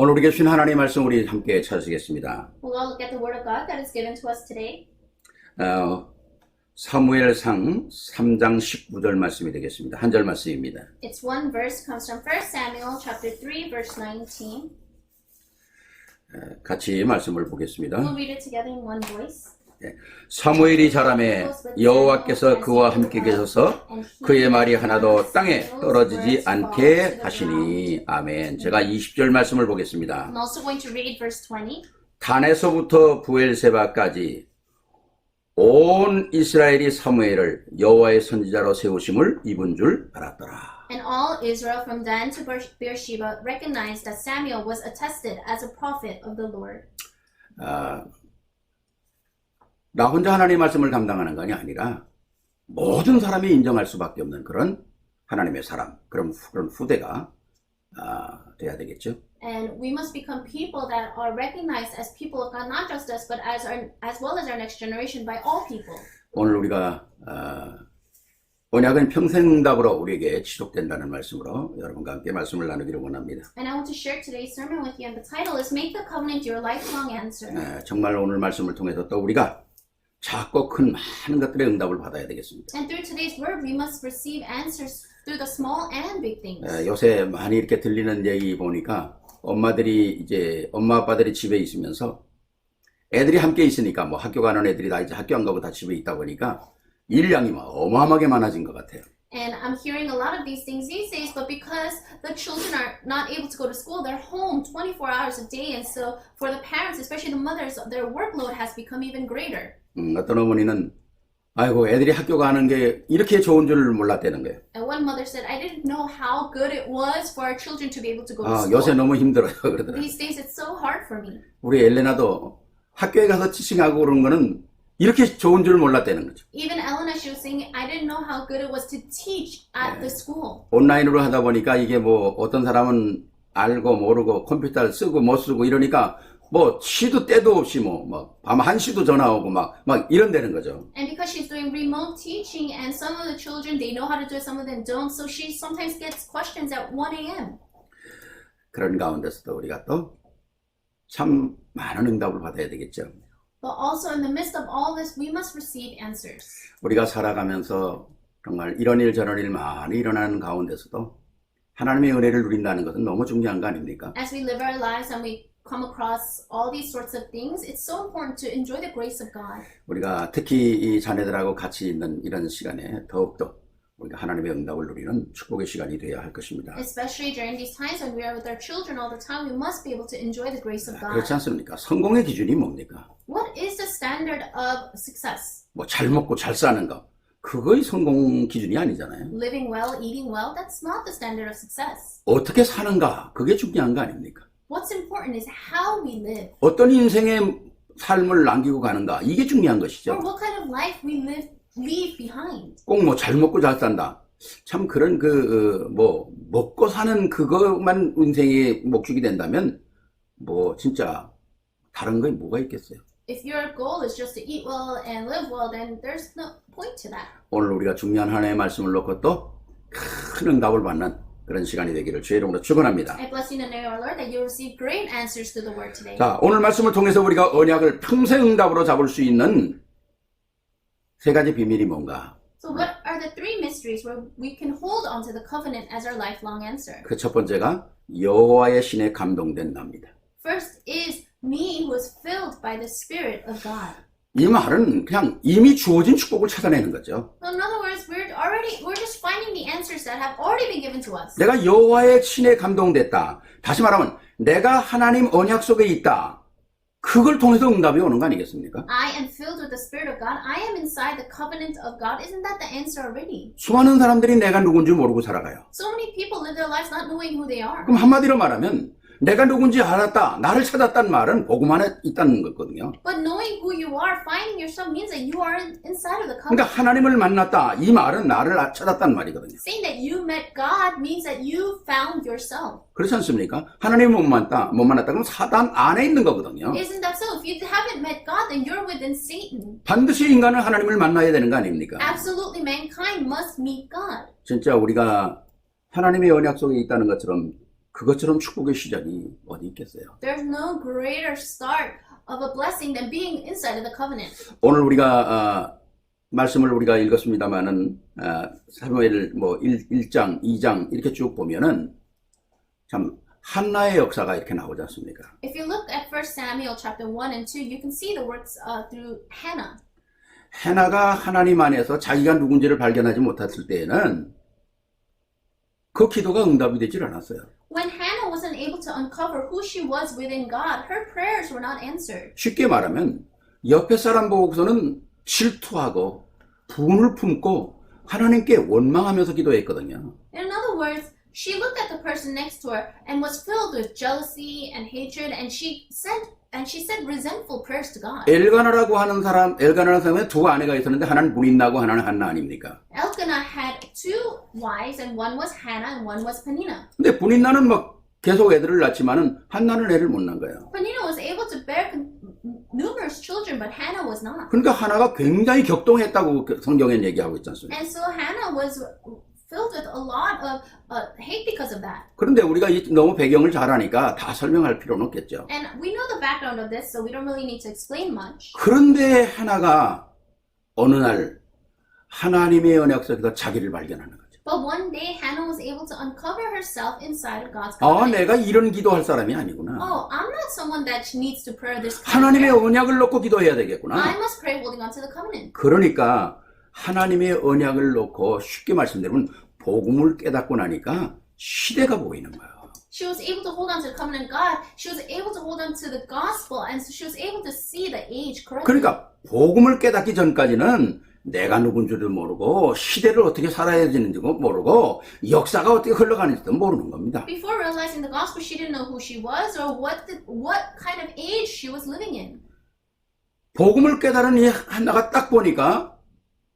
오늘 우리에게 주신 하나님의 말씀 우리 함께 찾으시겠습니다. We'll all look at the Word of God that is given to us today. 사무엘상 3장 19절 말씀이 되겠습니다. 한 절 말씀입니다. It's one verse, comes from 1 Samuel chapter 3, verse 19. 같이 말씀을 보겠습니다. We'll read it together in one voice. 사무엘이 자라매 여호와께서 그와 함께 계셔서 그의 말이 하나도 땅에 떨어지지 않게 하시니. 아멘. 제가 20절 말씀을 보겠습니다. I'm also going to read verse 20. 단에서부터 부엘세바까지 온 이스라엘이 사무엘을 여호와의 선지자로 세우심을 입은 줄 알았더라. And all Israel from Dan to Beersheba recognized that Samuel was attested as a prophet of the Lord. 나 혼자 하나님의 말씀을 감당하는 것이 아니라 모든 사람이 인정할 수밖에 없는 그런 하나님의 사람, 그런 후대가 돼야 되겠죠. And we must become people that are recognized as people of God, not just us, but as well as our next generation by all people. 오늘 우리가 언약은 평생답으로 우리에게 지속된다는 말씀으로 여러분과 함께 말씀을 나누기를 원합니다. And I want to share today's sermon with you, and the title is "Make the Covenant Your Lifelong Answer." 정말 오늘 말씀을 통해서 또 우리가 작고 큰 많은 것들의 응답을 받아야 되겠습니다. And through today's word, we must receive answers through the small and big things. 요새 많이 이렇게 들리는 얘기 보니까 엄마들이 이제 엄마 아빠들이 집에 있으면서 애들이 함께 있으니까 뭐 학교 가는 애들이 다 이제 학교 안 가고 다 집에 있다 보니까 일량이 막 어마어마하게 많아진 것 같아요. And I'm hearing a lot of these things these days, but because the children are not able to go to school, they're home 24 hours a day, and so for the parents, especially the mothers, their workload has become even greater. 어떤 어머니는 아이고 애들이 학교 가는 게 이렇게 좋은 줄 몰랐다는 거예요. And one mother said, I didn't know how good it was for our children to be able to go to school. 요새 너무 힘들어요. 그러더라고요. These days it's so hard for me. 우리 엘레나도 학교에 가서 티칭하고 그런 거는 이렇게 좋은 줄 몰랐다는 거죠. Even Elena, she was saying, I didn't know how good it was to teach at the school. 온라인으로 하다 보니까 이게 뭐 어떤 사람은 알고 모르고 컴퓨터를 쓰고 못 쓰고 이러니까 뭐 시도 때도 없이 뭐 막 밤 1시도 전화 오고 막 이런다는 거죠. And because she's doing remote teaching, and some of the children, they know how to do it, some of them don't, so she sometimes gets questions at 1 a.m. 그런 가운데서도 우리가 또 참 많은 응답을 받아야 되겠죠. But also in the midst of all this, we must receive answers. 우리가 살아가면서 정말 이런 일 저런 일 많이 일어나는 가운데서도 하나님의 은혜를 누린다는 것은 너무 중요한 거 아닙니까? As we live our lives and we come across all these sorts of things, it's so important to enjoy the grace of God. 우리가 특히 이 자녀들하고 같이 있는 이런 시간에 더욱더 우리가 하나님의 응답을 누리는 축복의 시간이 되어야 할 것입니다. Especially during these times when we are with our children all the time, we must be able to enjoy the grace of God. 그렇지 않습니까? 성공의 기준이 뭡니까? What is the standard of success? 뭐 잘 먹고 잘 사는 거 그거의 성공 기준이 아니잖아요. Living well, eating well, that's not the standard of success. 어떻게 사는가 그게 중요한 거 아닙니까? What's important is how we live. 어떤 인생의 삶을 남기고 가는가 이게 중요한 것이죠. Or what kind of life we leave behind. 꼭 뭐 잘 먹고 잘 산다. 참 그런 뭐 먹고 사는 그것만 인생의 목적이 된다면 뭐 진짜 다른 게 뭐가 있겠어요. If your goal is just to eat well and live well, then there's no point to that. 오늘 우리가 중요한 하나님의 말씀을 놓고 또 큰 응답을 받는 그런 시간이 되기를 주의 이름으로 축원합니다. I bless you in the name of our Lord that you receive great answers to the word today. 자, 오늘 말씀을 통해서 우리가 언약을 평생 응답으로 잡을 수 있는 세 가지 비밀이 뭔가? So what are the three mysteries where we can hold on to the covenant as our lifelong answer? 그 첫 번째가 여호와의 신에 감동된 납니다. First is me who is filled by the Spirit of God. 이 말은 그냥 이미 주어진 축복을 찾아내는 거죠. So in other words, we're just finding the answers that have already been given to us. 내가 여호와의 신에 감동됐다. 다시 말하면 내가 하나님 언약 속에 있다. 그걸 통해서 응답이 오는 거 아니겠습니까? I am filled with the Spirit of God. I am inside the covenant of God. Isn't that the answer already? 수많은 사람들이 내가 누군지 모르고 살아가요. So many people live their lives not knowing who they are. 그럼 한마디로 말하면 내가 누군지 알았다, 나를 찾았다는 말은 복음 안에 있다는 거거든요. But knowing who you are, finding yourself means that you are inside of the 그러니까 covenant. 하나님을 만났다, 이 말은 나를 찾았다는 말이거든요. Saying that you met God means that you found yourself. 그렇지 않습니까? 하나님을 못 만났다 그럼 사단 안에 있는 거거든요. Isn't that so? If you haven't met God, then you're within Satan. 반드시 인간은 하나님을 만나야 되는 거 아닙니까? Absolutely, mankind must meet God. 진짜 우리가 하나님의 언약 속에 있다는 것처럼 그것처럼 축복의 시작이 어디 있겠어요? There's no greater start of a blessing than being inside of the covenant. 오늘 우리가 말씀을 우리가 읽었습니다마는 사무엘 뭐 1장, 2장 이렇게 쭉 보면은 참 한나의 역사가 이렇게 나오지 않습니까? If you look at 1 Samuel chapter 1 and 2, you can see the works through Hannah. 해나가 하나님 안에서 자기가 누군지를 발견하지 못했을 때에는 그 기도가 응답이 되질 않았어요. When Hannah wasn't able to uncover who she was within God, her prayers were not answered. 쉽게 말하면 옆에 사람 보고서는 질투하고 분을 품고 하나님께 원망하면서 기도했거든요. In other words, she looked at the person next to her and was filled with jealousy and hatred, and she said resentful prayers to God. 엘가나라고 하는 사람, 엘가나라는 사람에 두 아내가 있었는데 하나는 분이 나고 하나는 한나 아닙니까? Elkanah had two wives, and one was Hannah and one was Peninnah. 근데 분이 나는 막 계속 애들을 낳지만은 한나는 애를 못 낳은 거예요. Peninnah was able to bear numerous children, but Hannah was not. 그러니까 하나가 굉장히 격동했다고 성경엔 얘기하고 있지 않습니까? And so Hannah was filled with a lot of hate because of that. 그런데 우리가 너무 배경을 잘 아니까 다 설명할 필요는 없겠죠. And we know the background of this, so we don't really need to explain much. 그런데 하나가 어느 날 하나님의 언약 속에서 자기를 발견하는 거죠. But one day, Hannah was able to uncover herself inside of God's 아, covenant. 내가 이런 기도할 사람이 아니구나. Oh, I'm not someone that needs to pray this kind of 하나님의 prayer. 언약을 놓고 기도해야 I 되겠구나. must pray holding on to the covenant. 그러니까 하나님의 언약을 놓고 쉽게 말씀드리면 복음을 깨닫고 나니까 시대가 보이는 거예요. She was able to hold on to the covenant of God. She was able to hold on to the gospel, and so she was able to see the age correctly. 그러니까 복음을 깨닫기 전까지는 내가 누군지도 모르고 시대를 어떻게 살아야 되는지도 모르고 역사가 어떻게 흘러가는지도 모르는 겁니다. Before realizing the gospel, she didn't know who she was or what kind of age she was living in. 복음을 깨달은 이 하나가 딱 보니까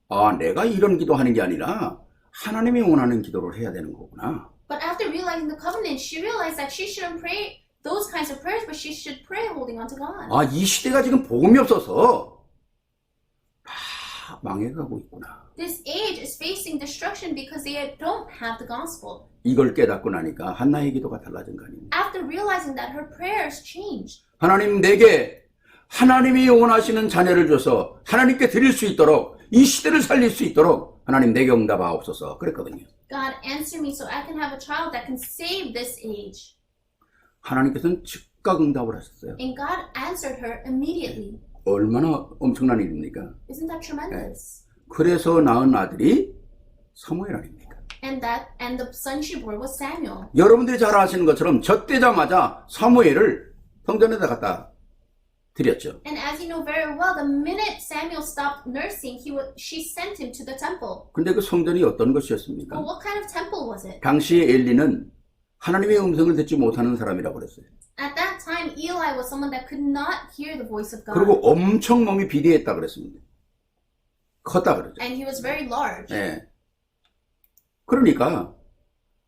아, 내가 이런 기도하는 게 아니라 하나님이 원하는 기도를 해야 되는 거구나. But after realizing the covenant, she realized that she shouldn't pray those kinds of prayers, but she should pray holding on to God. 아, 이 시대가 지금 복음이 없어서 다 망해가고 있구나. This age is facing destruction because they don't have the gospel. 이걸 깨닫고 나니까 한나의 기도가 달라진 거 아닙니까? After realizing that, her prayers changed. 하나님 내게 하나님이 원하시는 자녀를 줘서 하나님께 드릴 수 있도록 이 시대를 살릴 수 있도록 하나님 내게 응답하옵소서 그랬거든요. God, answer me so I can have a child that can save this age. 하나님께서는 즉각 응답을 하셨어요. And God answered her immediately. 얼마나 엄청난 일입니까? Isn't that tremendous? 그래서 낳은 아들이 사무엘 아닙니까? And the son she bore was Samuel. 여러분들이 잘 아시는 것처럼 젖되자마자 사무엘을 성전에다 갖다 드렸죠. And as you know very well, the minute Samuel stopped nursing, she sent him to the temple. 근데 그 성전이 어떤 것이었습니까? But what kind of temple was it? 당시에 엘리는 하나님의 음성을 듣지 못하는 사람이라고 그랬어요. At that time, Eli was someone that could not hear the voice of God. 그리고 엄청 몸이 비대했다 그랬습니다. 컸다 그러죠. And he was very large. 예. 그러니까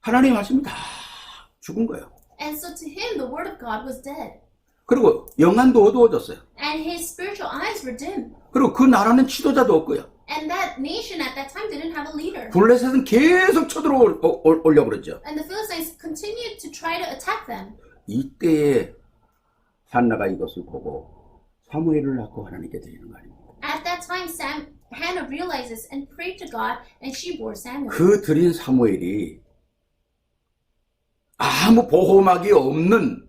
하나님의 말씀이 다 죽은 거예요. And so to him, the word of God was dead. 그리고 영안도 어두워졌어요. And his spiritual eyes were dim. 그리고 그 나라는 지도자도 없고요. And that nation at that time didn't have a leader. 블레셋은 계속 쳐들어오려고 그러죠. And the Philistines continued to try to attack them. 이때에 한나가 이것을 보고 사무엘을 낳고 하나님께 드리는 거 아닙니까? At that time, Hannah realized this and prayed to God, and she bore Samuel. 그 드린 사무엘이 아무 보호막이 없는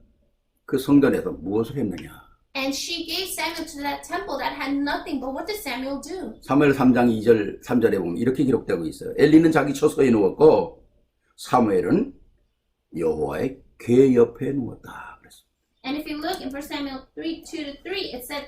그 성전에서 무엇을 했느냐? And she gave Samuel to that temple that had nothing, but what did Samuel do? 사무엘 3장 2절 3절에 보면 이렇게 기록되고 있어요. 엘리는 자기 처소에 누웠고 사무엘은 여호와의 궤 옆에 누웠다. 그랬습니다. And if you look in 1 Samuel 3:2-3, it said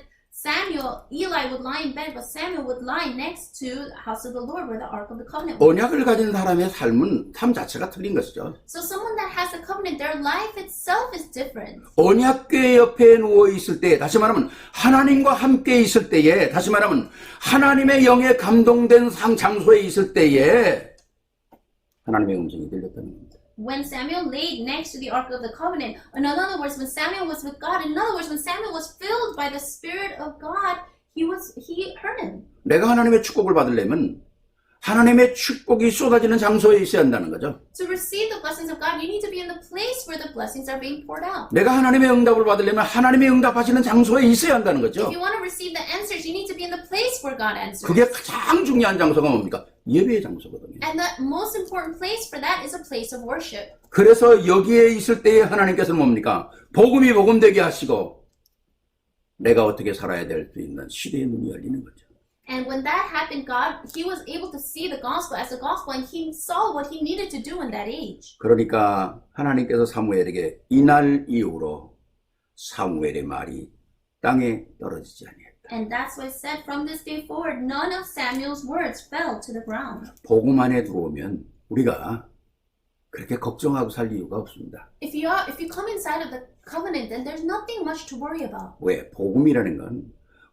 Eli would lie in bed, but Samuel would lie next to the house of the Lord where the Ark of the Covenant was. 언약을 가진 사람의 삶은 삶 자체가 틀린 것이죠. So someone that has the covenant, their life itself is different. 언약궤 옆에 누워 있을 때, 다시 말하면 하나님과 함께 있을 때에, 다시 말하면 하나님의 영에 감동된 장소에 있을 때에 하나님의 음성이 들렸다는 겁니다. When Samuel laid next to the Ark of the Covenant, in other words, when Samuel was with God, in other words, when Samuel was filled by the Spirit of God, he heard him. 내가 하나님의 축복을 받으려면 하나님의 축복이 쏟아지는 장소에 있어야 한다는 거죠. To receive the blessings of God, you need to be in the place where the blessings are being poured out. 내가 하나님의 응답을 받으려면 하나님의 응답하시는 장소에 있어야 한다는 거죠. If you want to receive the answers, you need to be in the place where God answers. 그게 가장 중요한 장소가 뭡니까? 예배의 장소거든요. And the most important place for that is a place of worship. 그래서 여기에 있을 때에 하나님께서는 뭡니까? 복음이 복음되게 하시고 내가 어떻게 살아야 될 수 있는 시대의 눈이 열리는 거죠. And when that happened, He was able to see the gospel as the gospel, and He saw what He needed to do in that age. 그러니까 하나님께서 사무엘에게 이날 이후로 사무엘의 말이 땅에 떨어지지 아니했다. And that's why it said, from this day forward, none of Samuel's words fell to the ground. 복음 안에 들어오면 우리가 그렇게 걱정하고 살 이유가 없습니다. If you come inside of the covenant, then there's nothing much to worry about. 왜? 복음이라는 건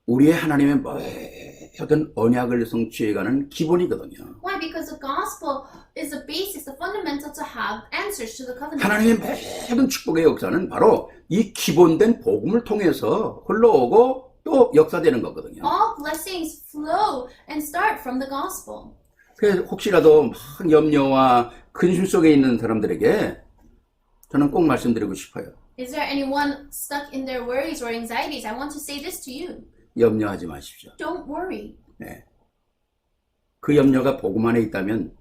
우리의 하나님의 모든 언약을 성취해가는 기본이거든요. Why? Because the gospel is the basics, the fundamental to have answers to the covenant. 하나님의 모든 축복의 역사는 바로 이 기본된 복음을 통해서 흘러오고 또 역사되는 거거든요. All blessings flow and start from the gospel. 그래서 혹시라도 막 염려와 근심 속에 있는 사람들에게 저는 꼭 말씀드리고 싶어요. Is there anyone stuck in their worries or anxieties? I want to say this to you. 염려하지 마십시오. Don't worry. 네. 그 염려가 복음 안에 있다면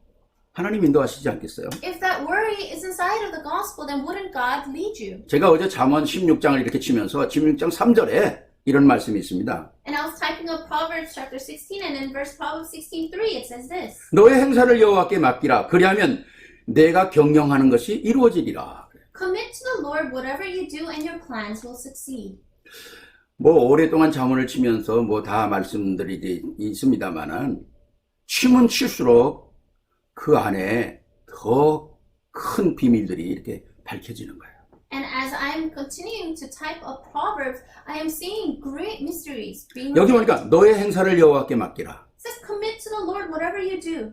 하나님 인도하시지 않겠어요? If that worry is inside of the gospel, then wouldn't God lead you? 제가 어제 잠언 16장을 이렇게 치면서 16장 3절에 이런 말씀이 있습니다. And I was typing up Proverbs chapter 16, and in verse Proverbs 16:3 it says this. 너의 행사를 여호와께 맡기라. 그리하면 내가 경영하는 것이 이루어지리라. Commit to the Lord whatever you do, and your plans will succeed. 뭐 오랫동안 잠언을 치면서 뭐 다 말씀들이 있습니다만은 치면 칠수록 그 안에 더 큰 비밀들이 이렇게 밝혀지는 거예요. And as I'm continuing to type up Proverbs, I am seeing great mysteries being 여기 revealed. 보니까 너의 행사를 여호와께 맡기라. It says commit to the Lord whatever you do.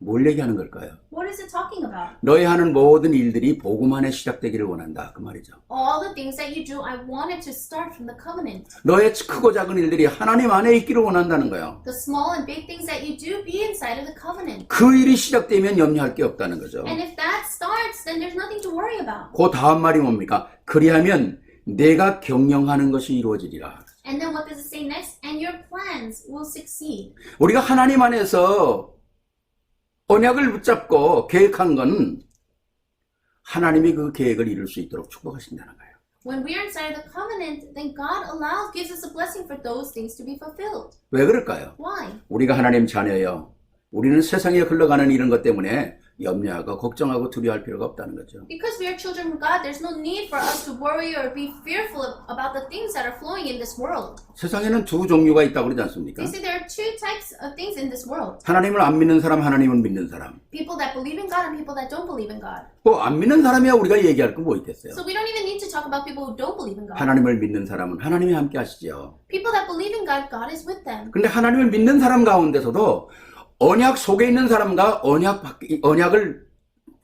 뭘 얘기하는 걸까요? What is it talking about? 너의 하는 모든 일들이 복음 안에 시작되기를 원한다. 그 말이죠. All the things that you do, I want it to start from the covenant. 너의 크고 작은 일들이 하나님 안에 있기를 원한다는 거예요. The small and big things that you do, be inside of the covenant. 그 일이 시작되면 염려할 게 없다는 거죠. And if that starts, then there's nothing to worry about. 그 다음 말이 뭡니까? 그리하면 내가 경영하는 것이 이루어지리라. And then what does it say next? And your plans will succeed. 우리가 하나님 안에서 언약을 붙잡고 계획한 건 하나님이 그 계획을 이룰 수 있도록 축복하신다는 거예요. When we are inside of the covenant, then God gives us a blessing for those things to be fulfilled. 왜 그럴까요? Why? 우리가 하나님 자녀예요. 우리는 세상에 흘러가는 이런 것 때문에 염려하고 걱정하고 두려워할 필요가 없다는 거죠. Because we are children of God, there's no need for us to worry or be fearful about the things that are flowing in this world. 세상에는 두 종류가 있다고 그러지 않습니까? They say there are two types of things in this world. 하나님을 안 믿는 사람, 하나님을 믿는 사람. People that believe in God and people that don't believe in God. 뭐 안 믿는 사람이야 우리가 얘기할 거 뭐 있겠어요? So we don't even need to talk about people who don't believe in God. 하나님을 믿는 사람은 하나님이 함께 하시죠. People that believe in God, God is with them. 근데 하나님을 믿는 사람 가운데서도 언약 속에 있는 사람과 언약을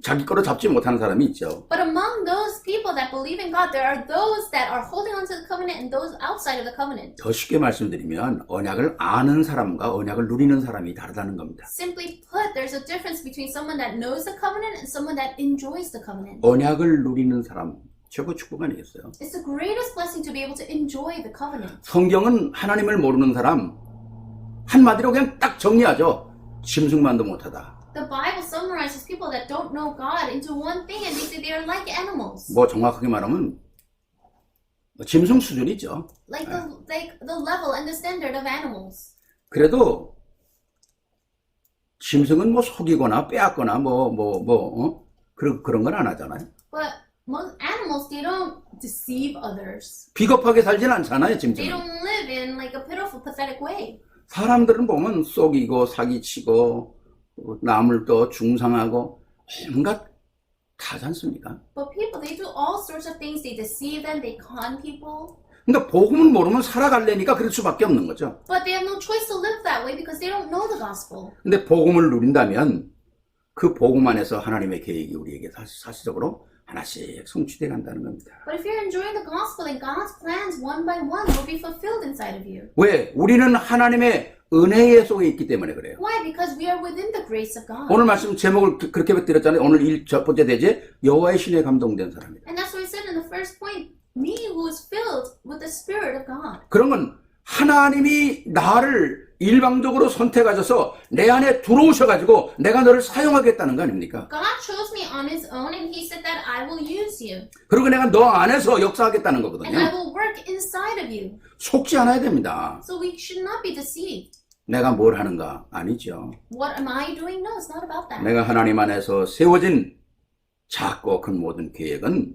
자기 거로 잡지 못하는 사람이 있죠. But among those people that believe in God, there are those that are holding on to the covenant and those outside of the covenant. 더 쉽게 말씀드리면 언약을 아는 사람과 언약을 누리는 사람이 다르다는 겁니다. Simply put, there's a difference between someone that knows the covenant and someone that enjoys the covenant. 언약을 누리는 사람 최고 축복 아니겠어요? It's the greatest blessing to be able to enjoy the covenant. 성경은 하나님을 모르는 사람 한마디로 그냥 딱 정리하죠. 짐승만도 못하다. The Bible summarizes people that don't know God into one thing, and they say they are like animals. 뭐 정확하게 말하면 짐승 수준이죠. Like the level and the standard of animals. 그래도 짐승은 뭐 속이거나 빼앗거나 그런 건 안 하잖아요. But most animals, they don't deceive others. 비겁하게 살진 않잖아요, They 짐승은. don't live in like a pitiful, pathetic way. 사람들은 보면 속이고 사기치고 남을 또 중상하고 온갖 다 하지 않습니까? But people, they do all sorts of things. They deceive them, they con people. 근데 복음을 모르면 살아갈래니까 그럴 수밖에 없는 거죠. But they have no choice to live that way because they don't know the gospel. 근데 복음을 누린다면 그 복음 안에서 하나님의 계획이 우리에게 사실적으로 하나씩 성취돼 간다는 겁니다. But if you're enjoying the gospel, then God's plans one by one will be fulfilled inside of you. 왜? 우리는 하나님의 은혜 속에 있기 때문에 그래요. Why? Because we are within the grace of God. 오늘 말씀 제목을 그렇게 드렸잖아요. 오늘 첫 번째 대제 여호와의 신에 감동된 사람이다. And that's what I said in the first point. Me who is filled with the Spirit of God. 그런 건 하나님이 나를 일방적으로 선택하셔서 내 안에 들어오셔가지고 내가 너를 사용하겠다는 거 아닙니까? God chose me on His own, and He said that I will use you, 그리고 내가 너 안에서 역사하겠다는 and I 거거든요. will work inside of you. 속지 않아야 됩니다. So we should not be deceived. 내가 뭘 하는가? 아니죠. What am I doing? No, it's not about that. 내가 하나님 안에서 세워진 작고 큰 모든 계획은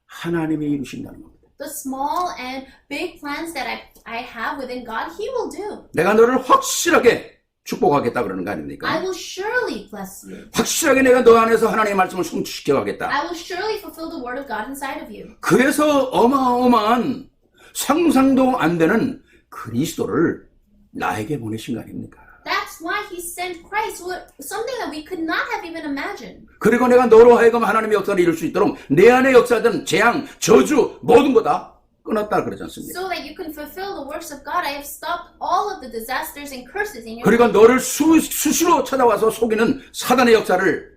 하나님이 이루신다는 겁니다. The small and big plans that I have within God, He will do. 내가 너를 확실하게 축복하겠다 그러는 거 I 아닙니까? will surely bless you. 확실하게 내가 너 안에서 하나님의 말씀을 성취시켜 가겠다. I will surely fulfill the word of God inside of you. 그래서 어마어마한 상상도 안 되는 그리스도를 나에게 보내신 거 아닙니까? That's why He sent Christ, something that we could not have even imagined. 그리고 내가 너로 하여금 하나님의 역사를 이룰 수 있도록 내 안에 역사하던 재앙, 저주, 모든 거 다 끊었다 그러지 않습니까? So that you can fulfill the works of God, I have stopped all of the disasters and curses in your 그리고 life. 너를 수시로 찾아와서 속이는 사단의 역사를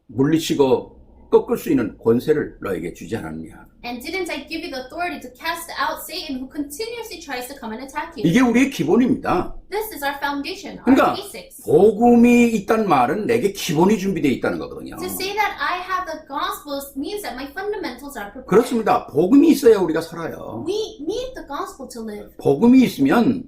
물리치고 꺾을 수 있는 권세를 너에게 주지 않았느냐? And didn't I give you the authority to cast out Satan who continuously tries to come and attack you? 이게 우리의 기본입니다. This is our foundation, our 그러니까 basics. 복음이 있단 말은 내게 기본이 준비되어 있다는 거거든요. To say that I have the gospels means that my fundamentals are prepared. 그렇습니다. 복음이 있어야 우리가 살아요. We need the gospel to live. 복음이 있으면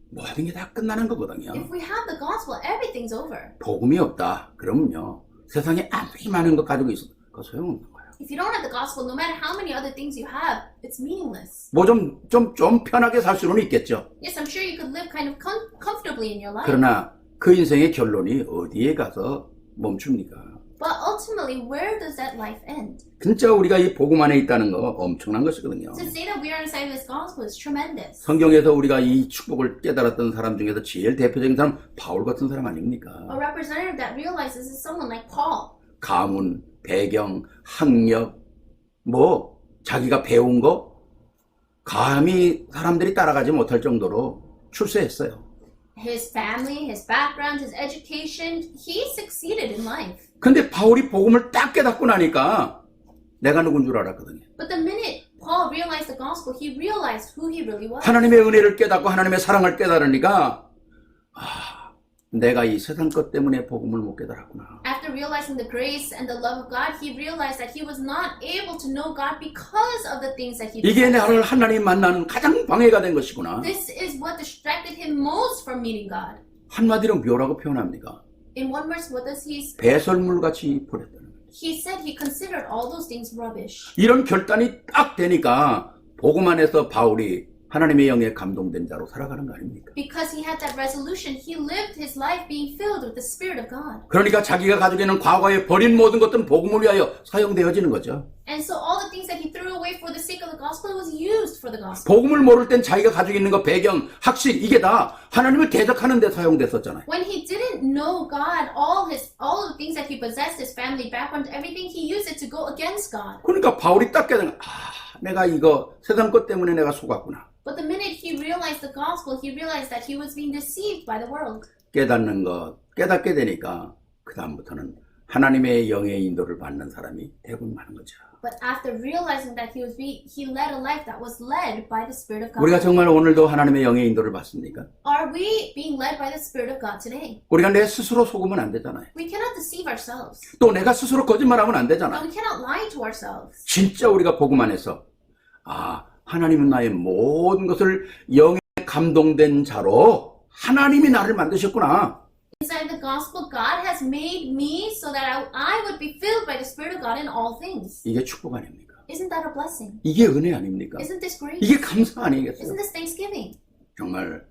모든 게 다 끝나는 거거든요. If we have the gospel, everything's over. 복음이 없다. 그러면요. 세상에 아무리 많은 것 가지고 있어도 그거 소용없는 거예요. If you don't have the gospel, no matter how many other things you have, it's meaningless. 뭐 좀 편하게 살 수는 있겠죠. Yes, I'm sure you could live kind of comfortably in your life. 그러나 그 인생의 결론이 어디에 가서 멈춥니까? But ultimately, where does that life end? 진짜 우리가 이 복음 안에 있다는 거 엄청난 것이거든요. To say that we are inside of this gospel is tremendous. 성경에서 우리가 이 축복을 깨달았던 사람 중에서 제일 대표적인 사람 바울 같은 사람 아닙니까? A representative that realizes is someone like Paul. 가문, 배경, 학력, 뭐 자기가 배운 거 감히 사람들이 따라가지 못할 정도로 출세했어요. His family, his background, his education, he succeeded in life. 근데 바울이 복음을 딱 깨닫고 나니까 내가 누군 줄 알았거든요. But the minute Paul realized the gospel, he realized who he really was. 하나님의 은혜를 깨닫고 하나님의 사랑을 깨달으니까 내가 이 세상 것 때문에 복음을 못 깨달았구나. After realizing the grace and the love of God, he realized that he was not able to know God because of the things that he 이게 possessed. 나를 하나님 만나는 가장 방해가 된 것이구나. This is what distracted him most from meeting God. 한마디로 뭐라고 표현합니까? In one verse, what does he say? 배설물같이 버렸다는 거예요. He said he considered all those things rubbish. 이런 결단이 딱 되니까 복음 안에서 바울이 하나님의 영에 감동된 자로 살아가는 거 아닙니까? Because he had that resolution, he lived his life being filled with the Spirit of God. 그러니까 자기가 가지고 있는 과거에 버린 모든 것들은 복음을 위하여 사용되어지는 거죠. And so all the things that he threw away for the sake of the gospel was used for the gospel. 복음을 모를 땐 자기가 가지고 있는 거 배경, 학식 이게 다 하나님을 대적하는 데 사용됐었잖아요. When he didn't know God, all the things that he possessed, his family background, everything, he used it to go against God. 그러니까 바울이 딱 깨달은 내가 이거 세상 것 때문에 내가 속았구나. But the minute he realized the gospel, he realized that he was being deceived by the world. 깨닫는 것, 깨닫게 되니까 그 다음부터는 하나님의 영의 인도를 받는 사람이 되곤 마는 거죠. But after realizing that he led a life that was led by the Spirit of God. 우리가 정말 오늘도 하나님의 영의 인도를 받습니까? Are we being led by the Spirit of God today? 우리가 내 스스로 속으면 안 되잖아요. We cannot deceive ourselves. 또 내가 스스로 거짓말하면 안 And 되잖아요. we cannot lie to ourselves. 진짜 우리가 복음 안에서 하나님은 나의 모든 것을 영에 감동된 자로 하나님이 나를 만드셨구나. Inside the gospel, God has made me so that I would be filled by the Spirit of God in all things. 이게 축복 아닙니까? Isn't that a blessing? 이게 은혜 아닙니까? Isn't this grace? 이게 감사 아니겠어요? Isn't this thanksgiving? 정말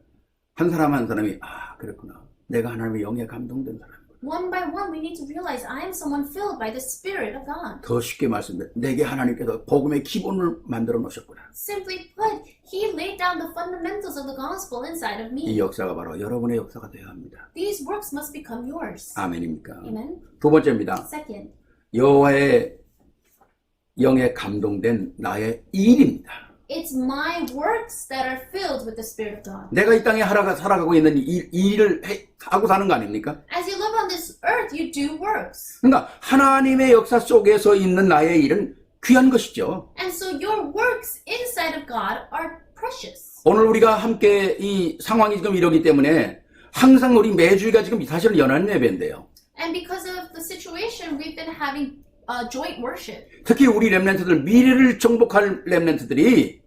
한 사람 한 사람이 그랬구나. 내가 하나님의 영에 감동된 사람. One by one, we need to realize I am someone filled by the Spirit of God. 더 쉽게 말씀드려 내게 하나님께서 복음의 기본을 만들어 놓으셨구나. Simply put, He laid down the fundamentals of the gospel inside of 이 me. 역사가 바로 여러분의 역사가 되어야 합니다. These works must become yours. 아멘입니까? Amen. 두 번째입니다. Second, 여호와의 영에 감동된 나의 일입니다. It's my works that are filled with the Spirit of God. 내가 이 땅에 살아가고 있는 일을 하고 사는 거 아닙니까? As you live on this earth, you do works. 그러니까 하나님의 역사 속에서 있는 나의 일은 귀한 것이죠. And so your works inside of God are precious. 오늘 우리가 함께 이 상황이 지금 이러기 때문에 항상 우리 매주가 지금 사실은 연합 예배인데요. And because of the situation, we've been having joint worship. 특히 우리 렘넌트들, 미래를 정복할 렘넌트들이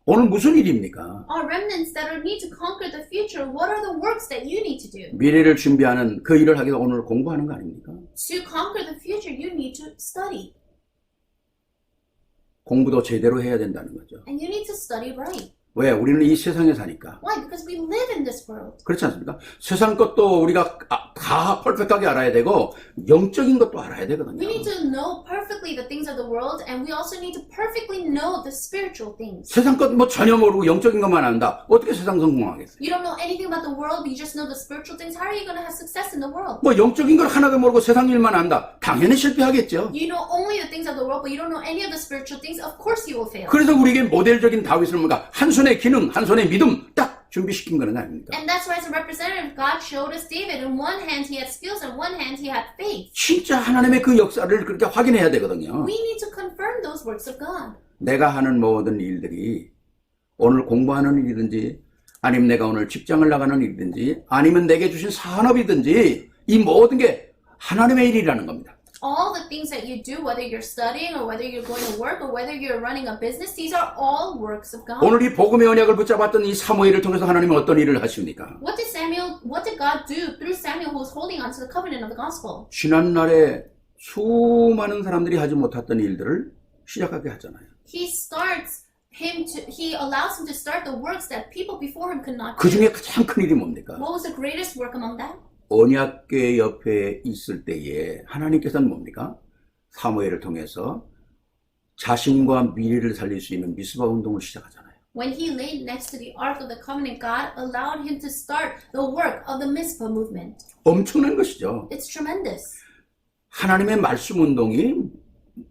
오늘 무슨 일입니까? Our remnants that are need to conquer the future, what are the works that you need to do? 미래를 준비하는 그 일을 하기 위해서 오늘 공부하는 거 아닙니까? To conquer the future, you need to study. 공부도 제대로 해야 된다는 거죠. And you need to study right. 왜? 우리는 이 세상에 사니까. Why? Because we live in this world. 그렇지 않습니까? 세상 것도 우리가 다 퍼펙트하게 알아야 되고 영적인 것도 알아야 되거든요. We need to know perfectly the things of the world, and we also need to perfectly know the spiritual things. 세상 것 뭐 전혀 모르고 영적인 것만 안다. 어떻게 세상 성공하겠어요? You don't know anything about the world, but you just know the spiritual things. How are you going to have success in the world? 뭐 영적인 걸 하나도 모르고 세상 일만 안다. 당연히 실패하겠죠. You know only the things of the world, but you don't know any of the spiritual things. Of course you will fail. 그래서 우리에게 모델적인 다윗을 뭔가 한 손에 기능, 한 손에 믿음 딱 준비시킨 거는 아닙니까? And that's why as a representative, God showed us David. In one hand he had skills, in one hand he had faith. 진짜 하나님의 그 역사를 그렇게 확인해야 되거든요. We need to confirm those works of God. 내가 하는 모든 일들이 오늘 공부하는 일이든지 아니면 내가 오늘 직장을 나가는 일이든지 아니면 내게 주신 산업이든지 이 모든 게 하나님의 일이라는 겁니다. All the things that you do, whether you're studying or whether you're going to work or whether you're running a business, these are all works of God. 오늘 이 복음의 언약을 붙잡았던 이 사무엘을 통해서 하나님은 어떤 일을 하십니까? What did God do through Samuel who was holding on to the covenant of the gospel? 지난날에 수많은 사람들이 하지 못했던 일들을 시작하게 하잖아요. He allows him to start the works that people before him could not 그 do. 중에 가장 큰 일이 뭡니까? What was the greatest work among them? 언약궤 옆에 있을 때에 하나님께서는 뭡니까? 사무엘을 통해서 자신과 미래를 살릴 수 있는 미스바 운동을 시작하잖아요. When he laid next to the Ark of the Covenant, God allowed him to start the work of the Mizpah movement. 엄청난 것이죠. It's tremendous. 하나님의 말씀 운동이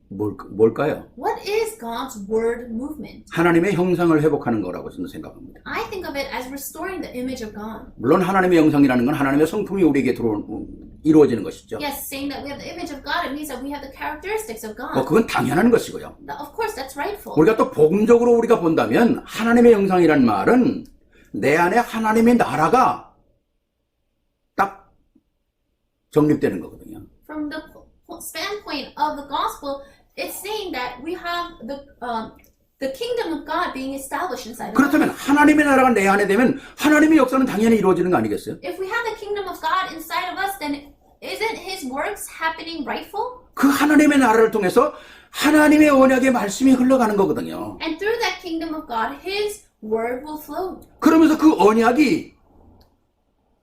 뭘까요? What is God's word movement? 하나님의 형상을 회복하는 거라고 저는 생각합니다. I think of it as restoring the image of God. 물론 하나님의 형상이라는 건 하나님의 성품이 우리에게 이루어지는 것이죠. Yes, saying that we have the image of God, it means that we have the characteristics of God. 그건 당연한 것이고요. Of course, that's rightful. 우리가 또 복음적으로 우리가 본다면 하나님의 형상이란 말은 내 안에 하나님의 나라가 딱 정립되는 거거든요. From the standpoint of the gospel, it's saying that we have the kingdom of God being established inside of us. 그렇다면 하나님의 나라가 내 안에 되면 하나님의 역사는 당연히 이루어지는 거 아니겠어요? If we have the kingdom of God inside of us, then isn't His works happening rightful? 그 하나님의 나라를 통해서 하나님의 언약의 말씀이 흘러가는 거거든요. And through that kingdom of God, His word will flow. 그러면서 그 언약이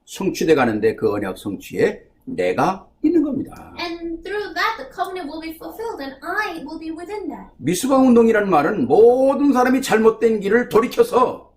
성취돼 가는데 그 언약 성취에 내가 있는 겁니다. And through that, the covenant will be fulfilled, and I will be within that. 미스바 운동이라는 말은 모든 사람이 잘못된 길을 돌이켜서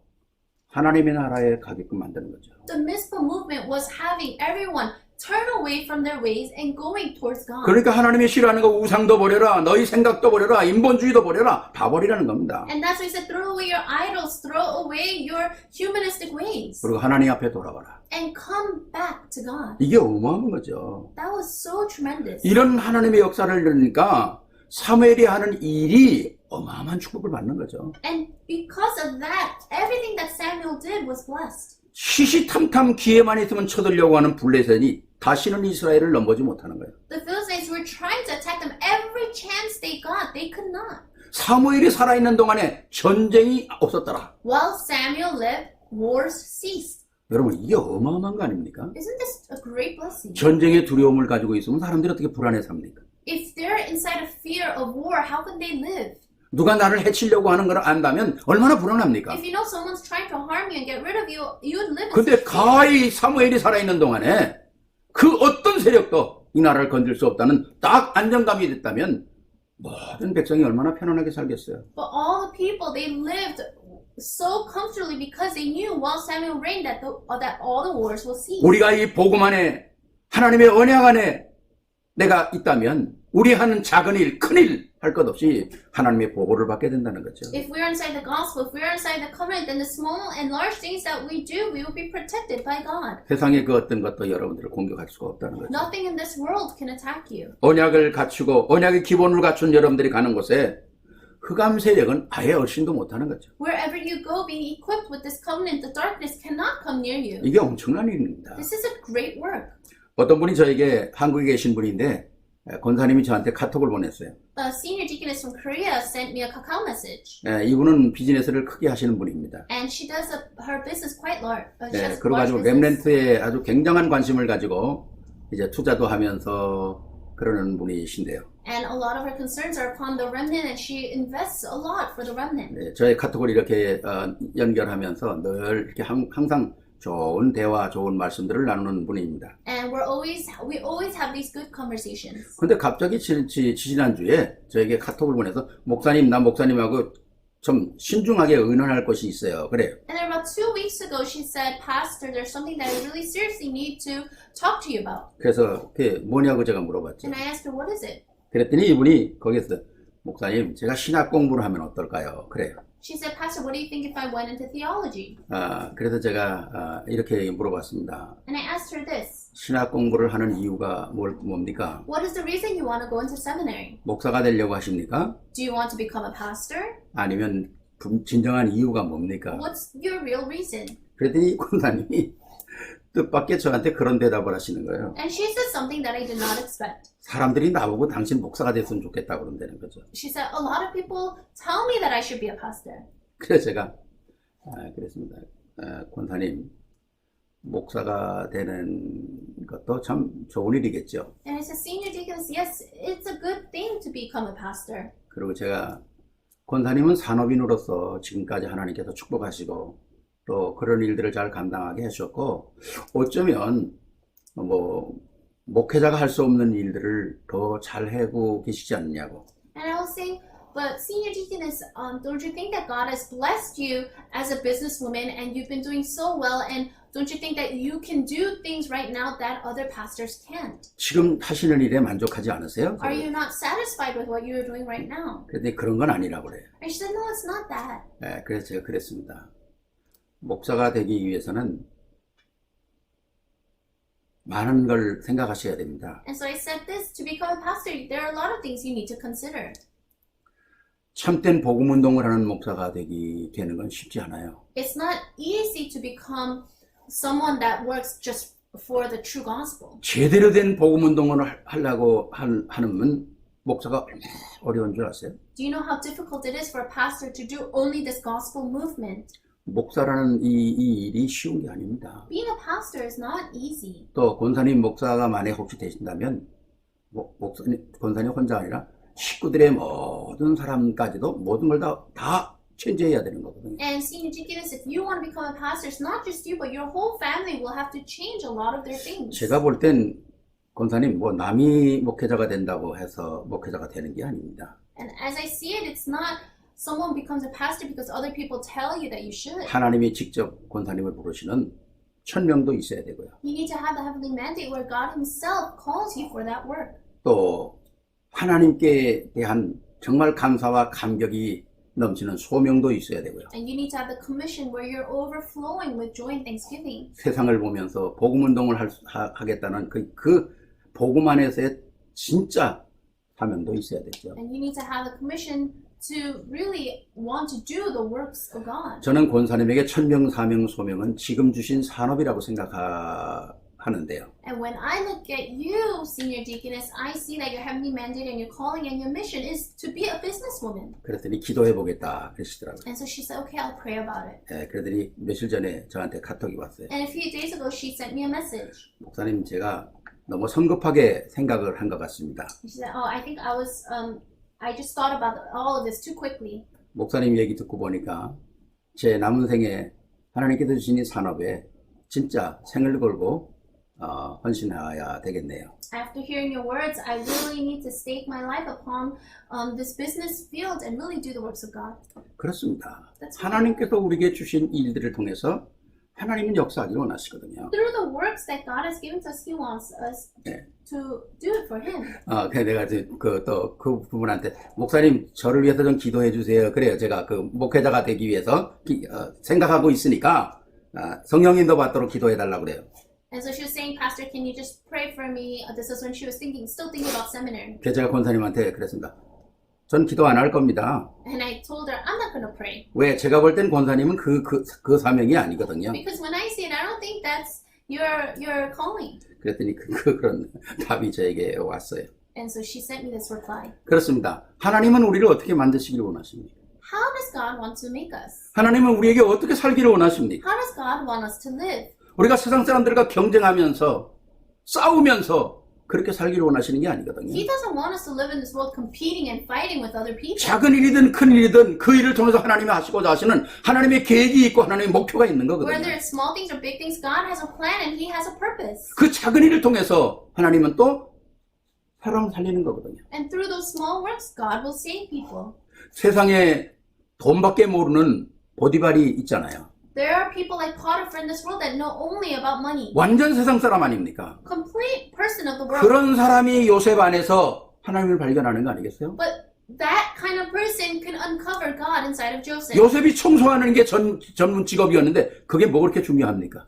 하나님의 나라에 가게끔 만드는 거죠. The Mizpah movement was having everyone turn away from their ways and going towards God. 그러니까 하나님의 싫어하는 거 우상도 버려라, 너희 생각도 버려라, 인본주의도 버려라, 다 버리라는 겁니다. And that's why he said, throw away your idols, throw away your humanistic ways, 그리고 하나님 앞에 돌아와라. and come back to God. 이게 어마어마한 거죠. That was so tremendous. 이런 하나님의 역사를 들으니까 사무엘이 하는 일이 어마어마한 축복을 받는 거죠. And because of that, everything that Samuel did was blessed. 시시탐탐 기회만 있으면 쳐들려고 하는 블레셋이 다시는 이스라엘을 넘보지 못하는 거예요. The Philistines were trying to attack them every chance they got. They could not. 사무엘이 살아있는 동안에 전쟁이 없었더라. While Samuel lived, wars ceased. 여러분 이게 어마어마한 거 아닙니까? Isn't this a great blessing? 전쟁의 두려움을 가지고 있으면 사람들이 어떻게 불안해 삽니까? If they're inside of fear of war, how can they live? 누가 나를 해치려고 하는 걸 안다면 얼마나 불안합니까? If you know someone's trying to harm you and get rid of you, you would live in 근데 such fear. 가히 사무엘이 살아있는 동안에 그 어떤 세력도 이 나라를 건들 수 없다는 딱 안정감이 됐다면 모든 백성이 얼마나 편안하게 살겠어요. But all the people, they lived so comfortably because they knew while Samuel reigned that all the wars will cease. 우리가 이 복음 안에 하나님의 언약 안에 내가 있다면 우리 하는 작은 일, 큰 일 할 것 없이 하나님의 보호를 받게 된다는 거죠. If we're inside the gospel, if we're inside the covenant, then the small and large things that we do, we will be protected by God. 세상의 그 어떤 것도 여러분들을 공격할 수가 없다는 거죠. Nothing in this world can attack you. 언약을 갖추고 언약의 기본을 갖춘 여러분들이 가는 곳에 흑암 세력은 아예 얼씬도 못하는 거죠. Wherever you go, being equipped with this covenant, the darkness cannot come near you. 이게 엄청난 일입니다. This is a great work. 어떤 분이 저에게 한국에 계신 분인데 권사님이 저한테 카톡을 보냈어요. A senior deaconess from Korea sent me a Kakao message. 이분은 비즈니스를 크게 하시는 분입니다. And she does her business quite large. She has 그래 large 가지고 business. 렘넌트에 아주 굉장한 관심을 가지고 이제 투자도 하면서 그러는 분이신데요. And a lot of her concerns are upon the remnant, and she invests a lot for the remnant. 저의 카톡을 이렇게 연결하면서 늘 이렇게 항상 좋은 대화, 좋은 말씀들을 나누는 분입니다. And we always have these good conversations. 근데 갑자기 지난주에 저에게 카톡을 보내서 목사님, 나 목사님하고 좀 신중하게 의논할 것이 있어요. 그래요. And then about 2 weeks ago, she said, Pastor, there's something that I really seriously need to talk to you about. 그래서 그게 뭐냐고 제가 물어봤죠. And I asked her, what is it? 그랬더니 이분이 거기서 목사님, 제가 신학 공부를 하면 어떨까요? 그래요. She said, Pastor, what do you think if I went into theology? 그래서 제가 이렇게 물어봤습니다. And I asked her this. 신학 공부를 하는 이유가 뭡니까? What is the reason you want to go into seminary? 목사가 되려고 하십니까? Do you want to become a pastor? 아니면 진정한 이유가 뭡니까? What's your real reason? 그랬더니 권사님이 뜻밖의 저한테 그런 대답을 하시는 거예요. And she said something that I did not expect. 사람들이 나보고 당신 목사가 됐으면 좋겠다고 그런다는 거죠. She said, a lot of people tell me that I should be a pastor. 그래서 제가 그랬습니다. 권사님, 목사가 되는 것도 참 좋은 일이겠죠. And I said, Senior Deaconess, yes, it's a good thing to become a pastor. 그리고 제가 권사님은 산업인으로서 지금까지 하나님께서 축복하시고 또 그런 일들을 잘 감당하게 해주셨고 어쩌면 뭐 목회자가 할 수 없는 일들을 더 잘 해고 계시지 않냐고. And I was saying, but Senior Deaconess, don't you think that God has blessed you as a businesswoman and you've been doing so well, and don't you think that you can do things right now that other pastors can't? 지금 하시는 일에 만족하지 않으세요? Are you not satisfied with what you're doing right now? 그랬더니 그런 건 아니라고 그래요. And she said, no, it's not that. 그래서 제가 그랬습니다. 목사가 되기 위해서는 많은 걸 생각하셔야 됩니다. And so I said this, to become a pastor, there are a lot of things you need to consider. 참된 복음 운동을 하는 목사가 되는 건 쉽지 않아요. It's not easy to become someone that works just for the true gospel. 제대로 된 복음 운동을 하려고 하는 목사가 어려운 줄 아세요? Do you know how difficult it is for a pastor to do only this gospel movement? 목사라는 이 일이 쉬운 게 아닙니다. Being a pastor is not easy. 또 권사님 목사가 만약 혹시 되신다면 권사님 혼자 아니라 식구들의 모든 사람까지도 모든 걸 다 체인지해야 되는 거거든요. And Senior Deaconess, if you want to become a pastor, it's not just you, but your whole family will have to change a lot of their things. 제가 볼 땐 권사님 남이 목회자가 된다고 해서 목회자가 되는 게 아닙니다. And as I see it, it's not someone becomes a pastor because other people tell you that you should. 하나님이 직접 권사님을 부르시는 천명도 있어야 되고요. You need to have the heavenly mandate where God Himself calls you for that work. 또 하나님께 대한 정말 감사와 감격이 넘치는 소명도 있어야 되고요. And you need to have the commission where you're overflowing with joy and thanksgiving. 세상을 보면서 복음 운동을 하겠다는 그 복음 안에서의 진짜 사명도 있어야 되죠. And you need to have the commission to really want to do the works of God. 저는 권사님에게 천명, 사명, 소명은 지금 주신 산업이라고 생각하는데요. And when I look at you, Senior Deaconess, I see that your heavenly mandate and your calling and your mission is to be a businesswoman. 그랬더니 기도해 보겠다 그러시더라고요. And so she said, okay, I'll pray about it. 그랬더니 며칠 전에 저한테 카톡이 왔어요. And a few days ago, she sent me a message. 목사님, 제가 너무 성급하게 생각을 한 것 같습니다. She said, oh, I think I just thought about all of this too quickly. 목사님 얘기 듣고 보니까 제 남은 생에 하나님께서 주신 이 산업에 진짜 생을 걸고 헌신해야 되겠네요. After hearing your words, I really need to stake my life upon this business field and really do the works of God. 그렇습니다. That's right. 하나님께서 우리에게 주신 일들을 통해서 하나님은 역사하기를 원하시거든요. Through the works that God has given to us, He wants us 네. to do it for Him. 그래서 내가 그 부분한테 목사님 저를 위해서 좀 기도해 주세요. 그래요. 제가 그 목회자가 되기 위해서 생각하고 있으니까 성령님도 받도록 기도해 달라고 그래요. And so she was saying, Pastor, can you just pray for me? This is when she was still thinking about seminary. 그래서 제가 권사님한테 그랬습니다. 전 기도 안 할 겁니다. And I told her, I'm not going to pray. 왜? 제가 볼 땐 권사님은 그 사명이 아니거든요. Because when I see it, I don't think that's your calling. 그랬더니 그런 답이 저에게 왔어요. And so she sent me this reply. 그렇습니다. 하나님은 우리를 어떻게 만드시기를 원하십니까? How does God want to make us? 하나님은 우리에게 어떻게 살기를 원하십니까? How does God want us to live? 우리가 세상 사람들과 경쟁하면서 싸우면서 그렇게 살기를 원하시는 게 아니거든요. He doesn't want us to live in this world competing and fighting with other people. 작은 일이든 큰 일이든 그 일을 통해서 하나님이 하시고자 하시는 하나님의 계획이 있고 하나님의 목표가 있는 거거든요. Whether it's small things or big things, God has a plan and He has a purpose. 그 작은 일을 통해서 하나님은 또 사람을 살리는 거거든요. And through those small works, God will save people. 세상에 돈밖에 모르는 보디발이 있잖아요. There are people like Potiphar in this world that know only about money. 완전 세상 사람 아닙니까? Complete person of the world. 그런 사람이 요셉 안에서 하나님을 발견하는 거 아니겠어요? But that kind of person can uncover God inside of Joseph. 요셉이 청소하는 게 전문 직업이었는데 그게 뭐 그렇게 중요합니까?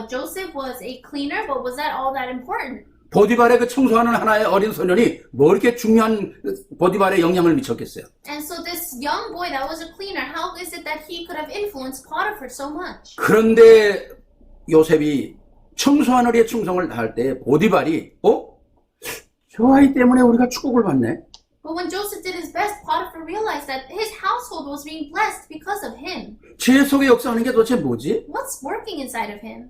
Joseph was a cleaner, but was that all that important? 보디발의 그 청소하는 하나의 어린 소년이 뭐 이렇게 중요한 보디발에 영향을 미쳤겠어요? And so this young boy that was a cleaner, how is it that he could have influenced Potiphar so much? 그런데 요셉이 청소하느리에 충성을 다할 때 보디발이 저 아이 때문에 우리가 축복을 받네. But when Joseph did his best, Potiphar realized that his household was being blessed because of him. 제 속에 역사하는 게 도대체 뭐지? What's working inside of him?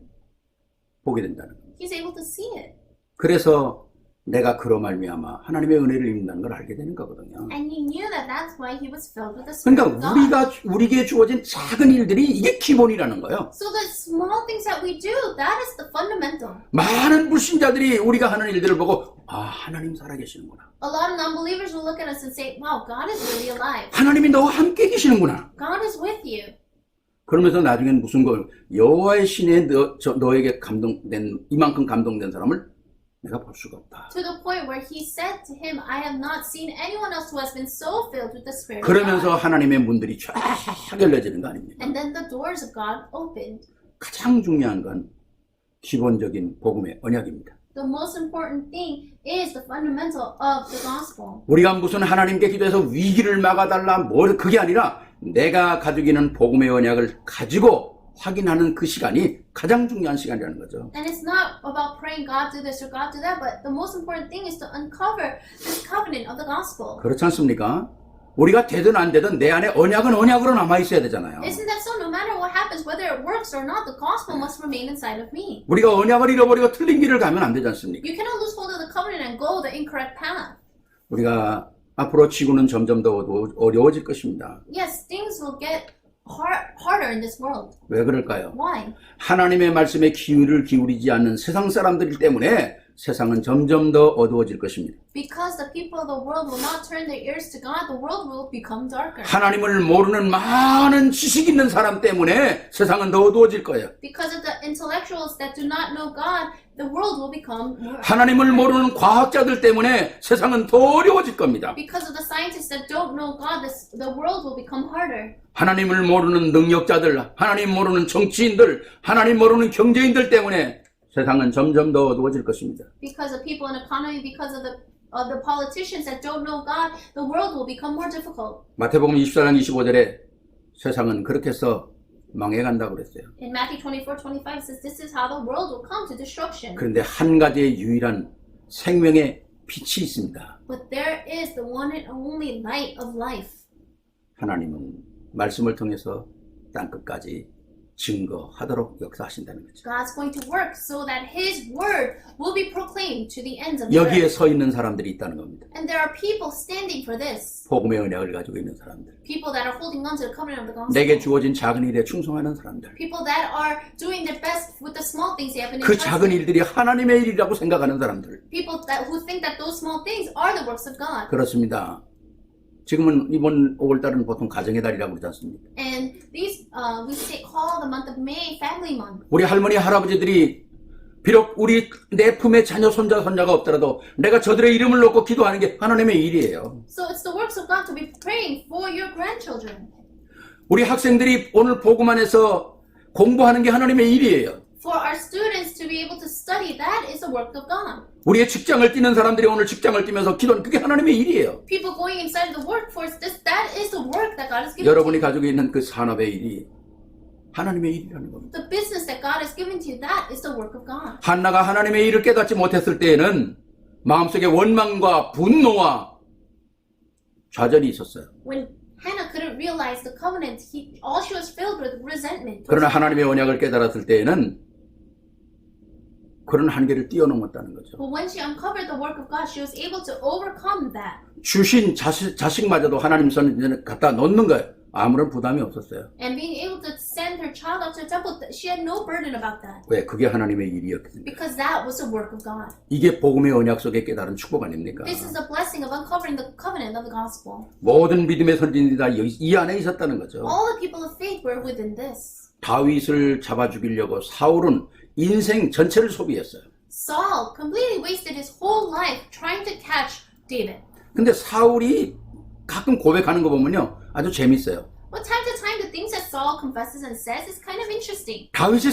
보게 된다는 거예요. He's able to see it. 그래서 내가 그로 말미암아 하나님의 은혜를 입는다는 걸 알게 되는 거거든요. And he knew that that's why he was filled with the Spirit of 그러니까 God. 우리에게 주어진 작은 일들이 이게 기본이라는 거예요. So the small things that we do, that is the fundamental. 많은 불신자들이 우리가 하는 일들을 보고 하나님 살아계시는구나. A lot of non-believers will look at us and say, wow, God is really alive. 하나님이 너와 함께 계시는구나. God is with you. 그러면서 나중엔 무슨 여호와의 신에 너에게 감동된 이만큼 감동된 사람을 내가 볼 수가 없다. To the point where he said to him, I have not seen anyone else who has been so filled with the Spirit of 그러면서 God. 하나님의 문들이 쫙 열려지는 거 아닙니까? And then the doors of God opened. 가장 중요한 건 기본적인 복음의 언약입니다. The most important thing is the fundamental of the gospel. 우리가 무슨 하나님께 기도해서 위기를 막아달라 그게 아니라 내가 가지고 있는 복음의 언약을 가지고 확인하는 그 시간이 가장 중요한 시간이라는 거죠. And it's not about praying God do this or God do that, but the most important thing is to uncover this covenant of the gospel. 그렇지 않습니까? 우리가 되든 안 되든 내 안에 언약은 언약으로 남아 있어야 되잖아요. Isn't that so? No matter what happens, whether it works or not, the gospel must remain inside of me. 우리가 언약을 잃어버리고 틀린 길을 가면 안 되지 않습니까? You cannot lose hold of the covenant and go the incorrect path. 우리가 앞으로 지구는 점점 더 어려워질 것입니다. Yes, things will get harder in this world. 왜 그럴까요? Why? 하나님의 말씀에 귀를 기울이지 않는 세상 사람들 때문에 세상은 점점 더 어두워질 것입니다. Because the people of the world will not turn their ears to God, the world will become darker. 하나님을 모르는 많은 지식 있는 사람 때문에 세상은 더 어두워질 거예요. Because of the intellectuals that do not know God, the world will become more. 하나님을 모르는 과학자들 때문에 세상은 더 어려워질 겁니다. Because of the scientists that don't know God, the world will become harder. 하나님을 모르는 능력자들, 하나님 모르는 정치인들, 하나님 모르는 경제인들 때문에 세상은 점점 더 어두워질 것입니다. Because of people in economy, because of the politicians that don't know God, the world will become more difficult. 마태복음 24장 25절에 세상은 그렇게 해서 망해간다고 그랬어요. In Matthew 24:25 says, this is how the world will come to destruction. 그런데 한 가지의 유일한 생명의 빛이 있습니다. But there is the one and only light of life. 하나님은 말씀을 통해서 땅끝까지 증거하도록 역사하신다는 거죠. God's going to work so that His word will be proclaimed to the ends of the 여기에 earth. 서 있는 사람들이 있다는 겁니다. And there are people standing for this. 복음의 언약을 가지고 있는 사람들. People that are holding on to the covenant of the gospel. 내게 주어진 작은 일에 충성하는 사람들. People that are doing their best with the small things they have been 그 작은 entrusted. 일들이 하나님의 일이라고 생각하는 사람들. People who think that those small things are the works of God. 그렇습니다. 지금은 이번 5월달은 보통 가정의 달이라고 그러지 않습니까? And these, call the month of May Family Month. 우리 할머니, 할아버지들이 비록 내 품에 자녀, 손자가 없더라도 내가 저들의 이름을 놓고 기도하는 게 하나님의 일이에요. So it's the works of God to be praying for your grandchildren. 우리 학생들이 오늘 복음 안에서 공부하는 게 하나님의 일이에요. For our students to be able to study, that is the work of God. 우리의 직장을 뛰는 사람들이 오늘 직장을 뛰면서 기도하는 그게 하나님의 일이에요. People going inside the workforce, that is the work that God has given 여러분이 to you. 가지고 있는 그 산업의 일이 하나님의 일이라는 겁니다. The business that God has given to you, that is the work of God. 한나가 하나님의 일을 깨닫지 못했을 때에는 마음속에 원망과 분노와 좌절이 있었어요. When Hannah couldn't realize the covenant, all she was filled with resentment. 그러나 하나님의 언약을 깨달았을 때에는 그런 한계를 뛰어넘었다는 거죠. But when she uncovered the work of God, she was able to overcome that. 주신 자식마저도 하나님 선에 갖다 놓는 거예요. 아무런 부담이 없었어요. And being able to send her child up to the temple, she had no burden about that. 왜? 그게 하나님의 일이었거든요. Because that was the work of God. 이게 복음의 언약 속에 깨달은 축복 아닙니까? This is the blessing of uncovering the covenant of the gospel. 모든 믿음의 선진들이 다 이 안에 있었다는 거죠. All the people of faith were within this. 다윗을 잡아 죽이려고 사울은 인생 전체를 소비했어요. Saul completely wasted his whole life trying to catch David. 근데 사울이 가끔 고백하는 거 보면요, 아주 재밌어요. But time to time, the things that Saul confesses and says is kind of interesting. 다윗이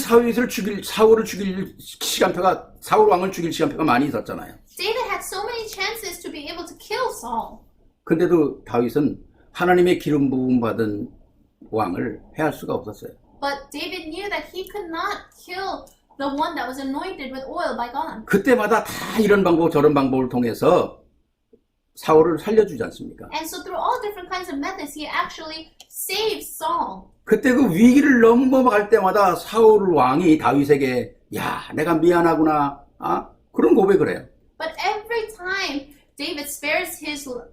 사울을 죽일 시간표가, 사울 왕을 죽일 시간표가 많이 있었잖아요. David had so many chances to be able to kill Saul. 근데도 다윗은 하나님의 기름 부음 받은 왕을 해할 수가 없었어요. But David knew that he could not kill the one that was anointed with oil by God. 그때마다 다 이런 방법 저런 방법을 통해서 사울을 살려주지 않습니까? And so through all different kinds of methods, he actually saved Saul. 그때 그 위기를 넘어갈 때마다 사울 왕이 다윗에게 야, 내가 미안하구나, 그런 고백을 해요. But every time David spares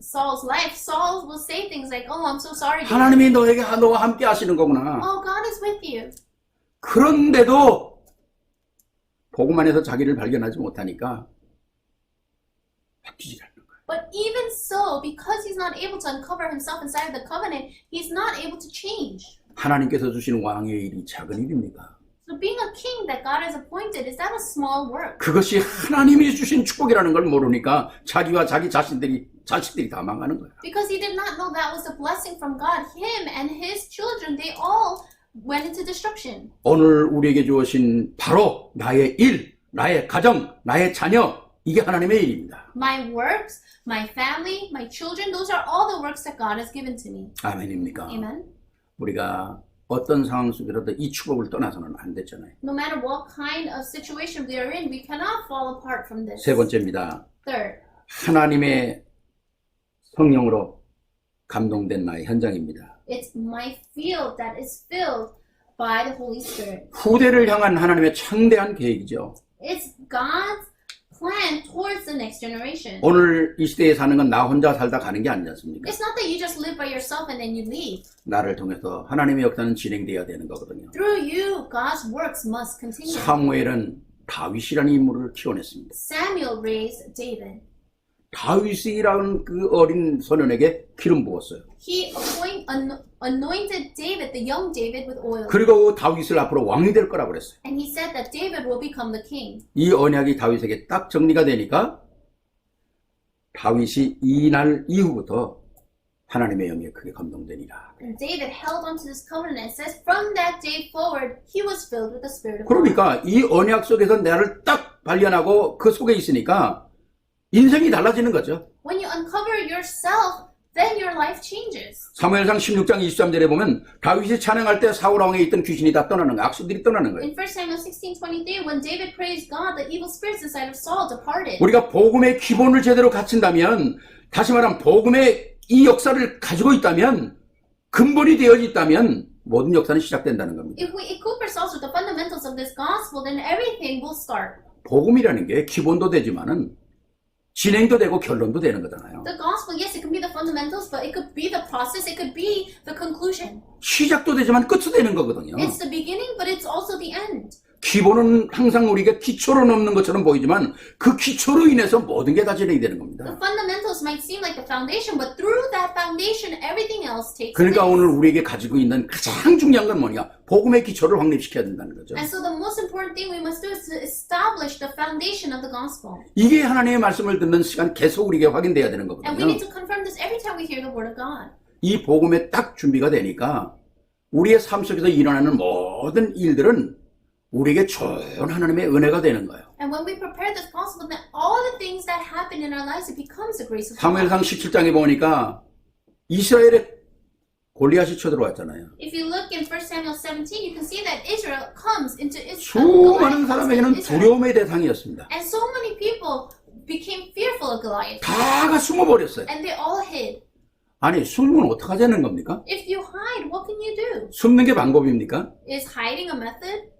Saul's life, Saul will say things like, "Oh, I'm so sorry, David. 하나님이 너와 함께 하시는 거구나. Oh, God is with you." 그런데도 복음 안에서 자기를 발견하지 못하니까 바뀌지 않는 거예요. But even so, because he's not able to uncover himself inside of the covenant, he's not able to change. 하나님께서 주신 왕의 일이 작은 일입니까? So being a king that God has appointed, is that a small work? 그것이 하나님이 주신 축복이라는 걸 모르니까 자기와 자기 자식들이 다 망하는 거예요. Because he did not know that was a blessing from God. Him and his children, they all went into destruction. 오늘 우리에게 주어진 바로 나의 일, 나의 가정, 나의 자녀, 이게 하나님의 일입니다. My works, my family, my children, those are all the works that God has given to me. 아멘입니까? Amen. 우리가 어떤 상황 속이라도 이 축복을 떠나서는 안 됐잖아요. No matter what kind of situation we are in, we cannot fall apart from this. 세 번째입니다. Third, 하나님의 성령으로 감동된 나의 현장입니다. it's my field that is filled by the Holy Spirit. 후대를 향한 하나님의 창대한 계획이죠. It's God's plan towards the next generation. 오늘 이 시대에 사는 건 나 혼자 살다 가는 게 아니지 않습니까? It's not that you just live by yourself and then you leave. 나를 통해서 하나님의 역사는 진행돼야 되는 거거든요. Through you, God's works must continue. 사무엘은 다윗이라는 인물을 키워냈습니다. Samuel raised David. 다윗이라는 그 어린 소년에게 기름 부었어요. He anointed David, the young David, with oil. 그리고 다윗을 앞으로 왕이 될 거라고 그랬어요. And he said that David will become the king. 이 언약이 다윗에게 딱 정리가 되니까 다윗이 이날 이후부터 하나님의 영에 크게 감동되니라. And David held on to this covenant and says from that day forward, he was filled with the Spirit of God. 그러니까 이 언약 속에서 나를 딱 발견하고 그 속에 있으니까 인생이 달라지는 거죠. When you uncover yourself, then your life changes. 사무엘상 16장 23절에 보면 다윗이 찬양할 때 사울 왕에 있던 귀신이 다 떠나는 거예요. 악신들이 떠나는 거예요. In 1 Samuel 16:23, when David praised God, the evil spirits inside of Saul departed. 우리가 복음의 기본을 제대로 갖춘다면, 다시 말하면 복음의 이 역사를 가지고 있다면, 근본이 되어 있다면 모든 역사는 시작된다는 겁니다. If we equip ourselves with the fundamentals of this gospel, then everything will start. 복음이라는 게 기본도 되지만은 진행도 되고 결론도 되는 거잖아요. The gospel, yes, it can be the fundamentals, but it could be the process, it could be the conclusion. 시작도 되지만 끝도 되는 거거든요. It's the beginning, but it's also the end. 기본은 항상 우리가 기초로 넘는 것처럼 보이지만 그 기초로 인해서 모든 게 다 진행이 되는 The 겁니다. fundamentals might seem like the foundation, but through that foundation, everything else takes 그러니까 place. 오늘 우리에게 가지고 있는 가장 중요한 건 뭐냐? 복음의 기초를 확립시켜야 된다는 거죠. And so the most important thing we must do is to establish the foundation of the gospel. 이게 하나님의 말씀을 듣는 시간 계속 우리에게 확인돼야 되는 And we need 거거든요. to confirm this every time we hear the word of God. 이 복음에 딱 준비가 되니까 우리의 삶 속에서 일어나는 모든 일들은 우리에게 좋은 하나님의 은혜가 되는 거예요. And when we prepare this gospel, then all the things that happen in our lives, it becomes the grace of God. 사무엘상 17장에 보니까 이스라엘에 골리앗이 쳐들어왔잖아요. If you look in 1 Samuel 17, you can see that Israel comes into 수많은 사람에게는 두려움의 대상이었습니다. And so many people became fearful of Goliath. 다가 숨어버렸어요. And they all hid. 아니 숨으면 어떻게 하자는 겁니까? If you hide, what can you do? 숨는 게 방법입니까? Is hiding a method?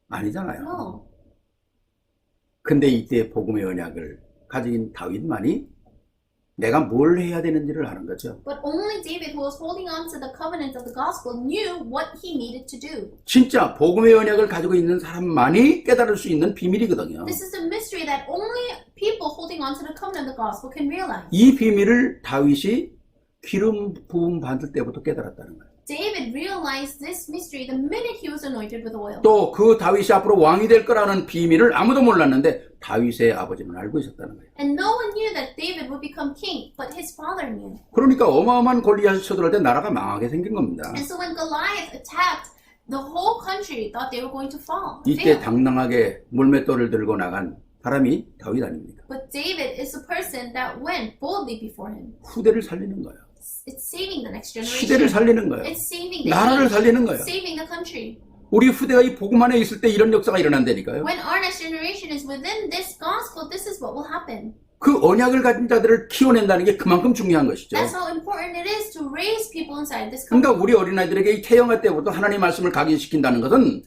아니잖아요. No. 근데 이때 복음의 언약을 가진 다윗만이 내가 뭘 해야 되는지를 아는 거죠. But only David, who was holding on to the covenant of the gospel, knew what he needed to do. 진짜 복음의 언약을 가지고 있는 사람만이 깨달을 수 있는 비밀이거든요. This is a mystery that only people holding on to the covenant of the gospel can realize. 이 비밀을 다윗이 기름 부음 받을 때부터 깨달았다는 거예요. David realized this mystery the minute he was anointed with oil. 또 그 다윗이 앞으로 왕이 될 거라는 비밀을 아무도 몰랐는데 다윗의 아버지는 알고 있었다는 거예요. And no one knew that David would become king, but his father knew. 그러니까 어마어마한 골리앗이 쳐들어올 때 나라가 망하게 생긴 겁니다. And so when Goliath attacked, the whole country thought they were going to fall. 이때 fail. 당당하게 물맷돌을 들고 나간 사람이 다윗 아닙니까? But David is the person that went boldly before him. 후대를 살리는 거예요. It's saving the next 시대를 generation. 살리는 거예요. It's saving the 나라를 age. 살리는 거예요. Saving the country. 우리 후대가 이 복음 안에 있을 때 이런 역사가 일어난다니까요. When our next generation is within this gospel, this is what will happen. 그 언약을 가진 자들을 키워낸다는 게 그만큼 중요한 것이죠. That's how important it is to raise people inside this 그러니까 covenant. 우리 어린아이들에게 이 태영할 때부터 하나님 말씀을 각인시킨다는 것은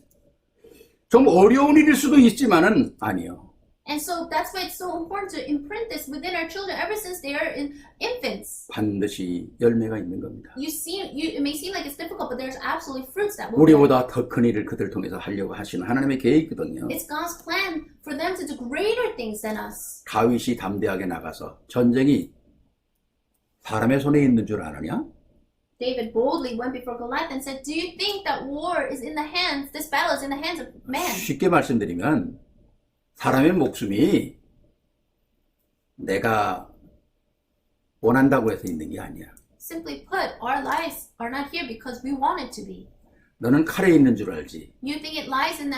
좀 어려운 일일 수도 있지만은 아니요. And so that's why it's so important to imprint this within our children ever since they are in infants. 반드시 열매가 있는 겁니다. It may seem like it's difficult, but there's absolutely fruits that will. 우리보다 더 큰 일을 그들 통해서 하려고 하시는 하나님의 계획이거든요. It's God's plan for them to do greater things than us. 다윗이 담대하게 나가서 전쟁이 사람의 손에 있는 줄 아느냐? David boldly went before Goliath and said, "Do you think that war is in the hands? This battle is in the hands of man?" 쉽게 말씀드리면 사람의 목숨이 내가 원한다고 해서 있는 게 아니야. Simply put, our lives are not here because we want it to be. 너는 칼에 있는 줄 알지. You think it lies in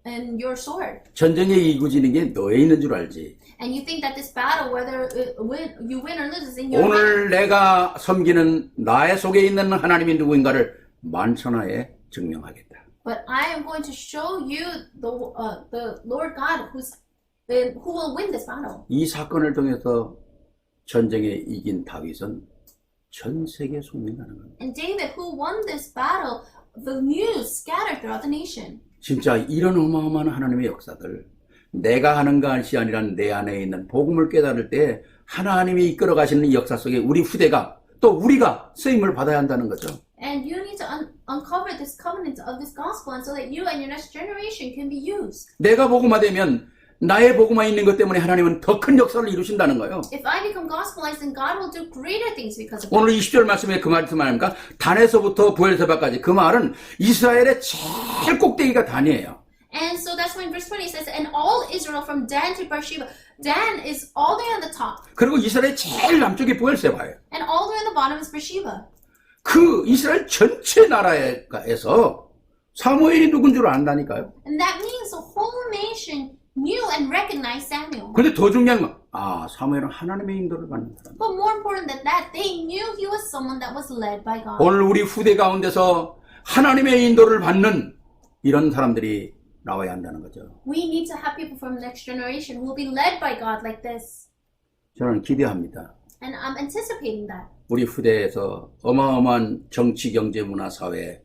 in your sword, 전쟁에 이기지는 게 너에 있는 줄 알지. and you think that this battle, whether you win or lose, is in your hands. 오늘 내가 섬기는 나의 속에 있는 하나님이 누구인가를 만천하에 증명하겠다. But I am going to show you the Lord God who will win this battle. 이 사건을 통해서 전쟁에 이긴 다윗은 전 세계에 소문나는 겁니다. And David, who won this battle, the news scattered throughout the nation. 진짜 이런 어마어마한 하나님의 역사들, 내가 하는 것이 아니라 내 안에 있는 복음을 깨달을 때 하나님이 이끌어 가시는 이 역사 속에 우리 후대가 또 우리가 쓰임을 받아야 한다는 거죠. And you need to uncover this covenant of this gospel, and so that you and your next generation can be used. 내가 복음화되면 나의 복음화 있는 것 때문에 하나님은 더 큰 역사를 이루신다는 거예요. If I become gospelized, then God will do greater things because of 오늘 20절 말씀에 그 말이 무슨 말입니까? 단에서부터 부엘세바까지. 그 말은 이스라엘의 제일 꼭대기가 단이에요. And so that's when verse 20 says, and all Israel from Dan to Beersheba. Dan is all the way on the top, 그리고 이스라엘의 제일 남쪽이 부엘세바예요. and all the way on the bottom is Beersheba. 그 이스라엘 전체 나라에서 사무엘이 누군 줄 안다니까요. And that means the whole nation knew and recognized Samuel. 근데 더 중요한 건 사무엘은 하나님의 인도를 받는 사람. But more important than that, they knew he was someone that was led by God. 오늘 우리 후대 가운데서 하나님의 인도를 받는 이런 사람들이 나와야 한다는 거죠. We need to have people from the next generation who will be led by God like this. 저는 기대합니다. And I'm anticipating that. 우리 후대에서 어마어마한 정치, 경제, 문화, 사회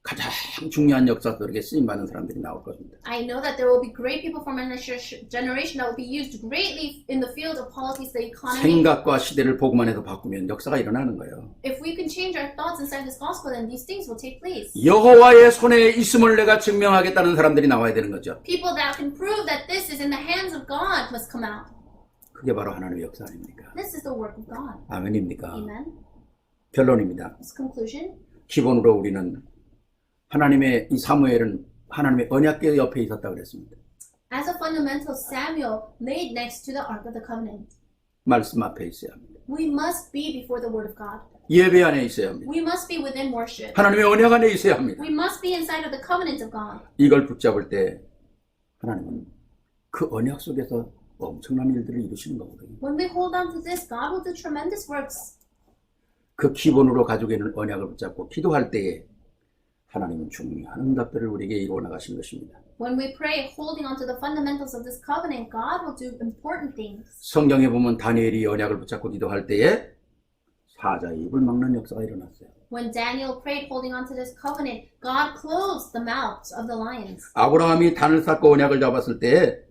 가장 중요한 역사들에게 쓰임받는 사람들이 나올 것입니다. I know that there will be great people from our generation that will be used greatly in the field of politics, the economy. 생각과 시대를 보고만 해도 바꾸면 역사가 일어나는 거예요. If we can change our thoughts inside this gospel, then these things will take place. 여호와의 손에 있음을 내가 증명하겠다는 사람들이 나와야 되는 거죠. People that can prove that this is in the hands of God must come out. 그게 바로 하나님의 역사 아닙니까? This is the work of God. 아멘입니까? Amen. 결론입니다. This conclusion. 기본으로 우리는 하나님의 이 사무엘은 하나님의 언약궤 옆에 있었다 그랬습니다. As a fundamental, Samuel laid next to the Ark of the Covenant. 말씀 앞에 있어야 합니다. We must be before the Word of God. 예배 안에 있어야 합니다. We must be within worship. 하나님의 언약 안에 있어야 합니다. We must be inside of the covenant of God. 이걸 붙잡을 때 하나님은 그 언약 속에서 엄청난 일들을 이루시는 거거든요. When we hold on to this, God will do tremendous works. 그 기본으로 가지고 있는 언약을 붙잡고 기도할 때에 하나님은 중요한 응답들을 우리에게 이루어 나가시는 것입니다. When we pray, holding on to the fundamentals of this covenant, God will do important things. 성경에 보면 다니엘이 언약을 붙잡고 기도할 때에 사자의 입을 막는 역사가 일어났어요. When Daniel prayed, holding on to this covenant, God closed the mouths of the lions. 아브라함이 단을 쌓고 언약을 잡았을 때에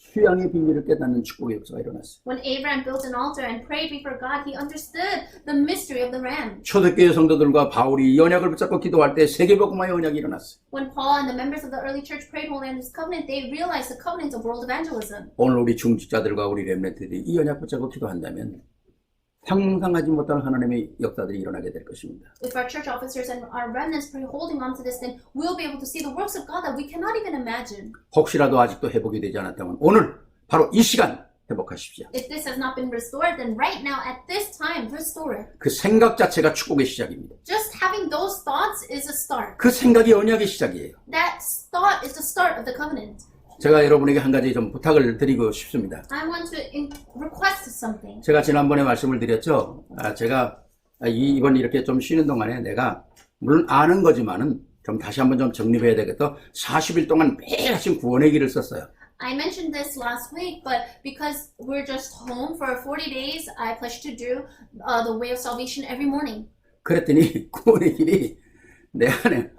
수양의 비밀을 깨닫는 축복의 역사가 일어났어요. When Abraham built an altar and prayed before God, he understood the mystery of the ram. 초대교회 성도들과 바울이 이 언약을 붙잡고 기도할 때 세계복음화의 언약이 일어났어요. When Paul and the members of the early church prayed holding on to this covenant, they realized the covenant of world evangelism. 오늘 우리 중직자들과 우리 렘넌트들이 이 언약 붙잡고 기도한다면 상상하지 못할 하나님의 역사들이 일어나게 될 것입니다. If our church officers and our remnants pray holding on to this, then we'll be able to see the works of God that we cannot even imagine. 혹시라도 아직도 회복이 되지 않았다면 오늘 바로 이 시간 회복하십시오. If this has not been restored, then right now, at this time, restore it. 그 생각 자체가 축복의 시작입니다. Just having those thoughts is a start. 그 생각이 언약의 시작이에요. That thought is the start of the covenant. 제가 여러분에게 한 가지 좀 부탁을 드리고 싶습니다. I want to request something. 제가 지난번에 말씀을 드렸죠. 제가 이번 이렇게 좀 쉬는 동안에 내가 물론 아는 거지만은 좀 다시 한번 좀 정립해야 되겠다. 40일 동안 매일 아침 구원의 길을 썼어요. I mentioned this last week, but because we're just home for 40 days, I pledged to do the way of salvation every morning. 그랬더니 구원의 길이 내 안에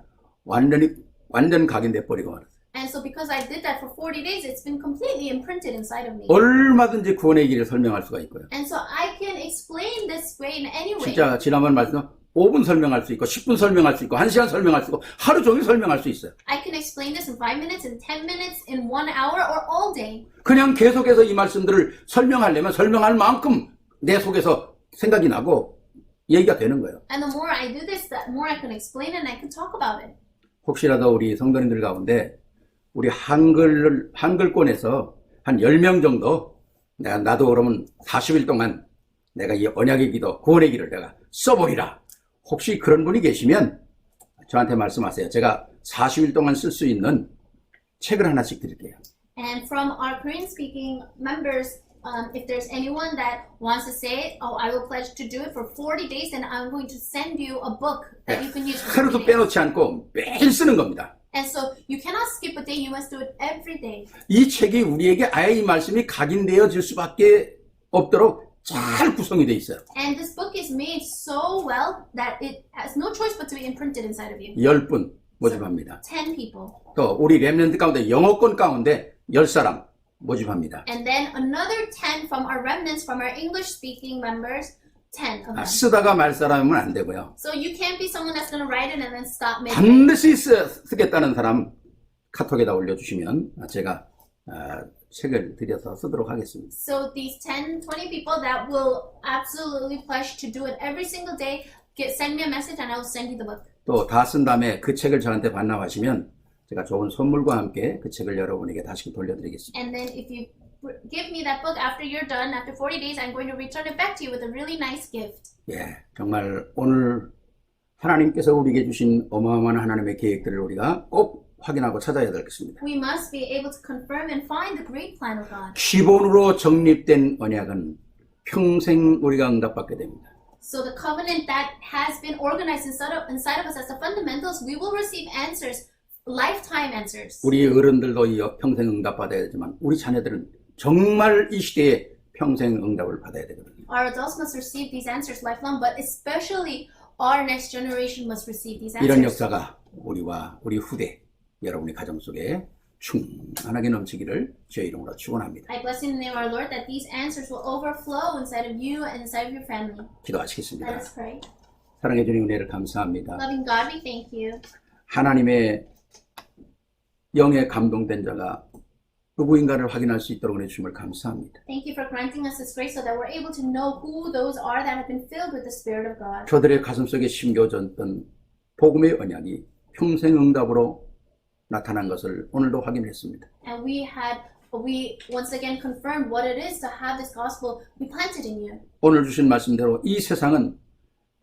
완전 각인돼 버리고 말았어요. And so because I did that for 40 days, it's been completely imprinted inside of me. 얼마든지 구원의 길을 설명할 수가 있고요. And so I can explain this way in any way. 진짜 지난번 말씀 5분 설명할 수 있고 10분 설명할 수 있고 1시간 설명할 수 있고 하루 종일 설명할 수 있어요. I can explain this in 5 minutes, in 10 minutes, in 1 hour, or all day. 그냥 계속해서 이 말씀들을 설명하려면 설명할 만큼 내 속에서 생각이 나고 얘기가 되는 거예요. And the more I do this, the more I can explain and I can talk about it. 혹시라도 우리 성도님들 가운데 우리 한글권에서 한 10명 정도 나도 그러면 40일 동안 내가 이 언약의 기도, 구원의 길을 내가 써보리라. 혹시 그런 분이 계시면 저한테 말씀하세요. 제가 40일 동안 쓸 수 있는 책을 하나씩 드릴게요. And from our Korean-speaking members, if there's anyone that wants to say, oh, I will pledge to do it for 40 days, then I'm going to send you a book that you can use for 40 하루도 days. 빼놓지 않고 매일 쓰는 겁니다. And so you cannot skip a day, you must do it every day. 이 책이 우리에게 아예 이 말씀이 각인되어질 수밖에 없도록 잘 구성이 돼 있어요. And this book is made so well that it has no choice but to be imprinted inside of you. 10분 모집합니다. 10 people. 또 우리 렘넌트 가운데 영어권 가운데 10사람 모집합니다. And then another 10 from our remnants, from our English-speaking members, 10 of them. 쓰다가 말 사람은 안 되고요. So you can't be someone that's going to write it and then stop midway. 반드시 쓰겠다는 사람 카톡에다 올려주시면 제가 책을 드려서 쓰도록 하겠습니다. So these 10, 20 people that will absolutely pledge to do it every single day, send me a message and I will send you the book. 또 다 쓴 다음에 그 책을 저한테 반납하시면 제가 좋은 선물과 함께 그 책을 여러분에게 다시 돌려드리겠습니다. And then if you give me that book after you're done, after 40 days, I'm going to return it back to you with a really nice gift. 예, 정말 오늘 하나님께서 우리에게 주신 어마어마한 하나님의 계획들을 우리가 꼭 확인하고 찾아야 되겠습니다. We must be able to confirm and find the great plan of God. 기본으로 정립된 언약은 평생 우리가 응답받게 됩니다. So the covenant that has been organized inside of us as the fundamentals, we will receive answers, lifetime answers. 우리 어른들도 이 평생 응답받아야 되지만 우리 자녀들은 정말 이 시대에 평생 응답을 받아야 되거든요. Our adults must receive these answers lifelong, but especially our next generation must receive these 이런 answers. 역사가 우리와 우리 후대, 여러분의 가정 속에 충만하게 넘치기를 주의 이름으로 축원합니다. I bless in the name of our Lord that these answers will overflow inside of you and inside of your family. Let 기도하시겠습니다. us pray. 사랑해 주님 은혜를 감사합니다. Loving God, we thank you. 하나님의 영에 감동된 자가 누구인가를 확인할 수 있도록 은혜 주심을 감사합니다. Thank you for granting us this grace so that we're able to know who those are that have been filled with the Spirit of God. 저들의 가슴속에 심겨졌던 복음의 언약이 평생 응답으로 나타난 것을 오늘도 확인했습니다. And we once again confirmed what it is to have this gospel we planted in you. 오늘 주신 말씀대로 이 세상은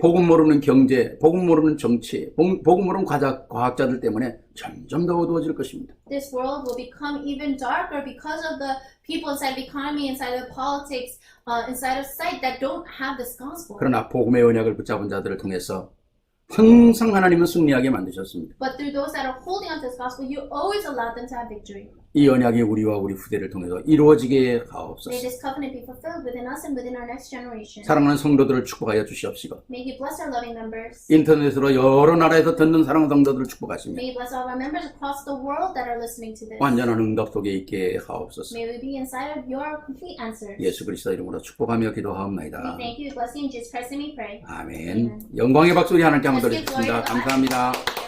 복음 모르는 경제, 복음 모르는 정치, 복음 모르는 과학자들 때문에 점점 더 어두워질 것입니다. This world will become even darker because of the people inside the economy, inside of politics, inside of sight that don't have this gospel. 그러나 복음의 언약을 붙잡은 자들을 통해서 항상 하나님은 승리하게 만드셨습니다. But through those that are holding on to this gospel, you always allow them to have victory. 이 언약이 우리와 우리 후대를 통해서 이루어지게 May 하옵소서. this covenant be fulfilled within us and within our next generation. 사랑하는 성도들을 축복하여 주시옵시고 May you bless our loving members. 인터넷으로 여러 나라에서 듣는 사랑하는 성도들을 축복하시며 May you bless all of our members across the world that are listening to this. 완전한 응답 속에 있게 하옵소서. May we be inside of your complete answers. 예수 그리스도 이름으로 축복하며 We 기도하옵나이다. thank you, blessing in Jesus Christ, and we pray. 아멘. 영광의 박수 우리 하나님께 한번 Let's give glory 드리겠습니다. to God. 감사합니다.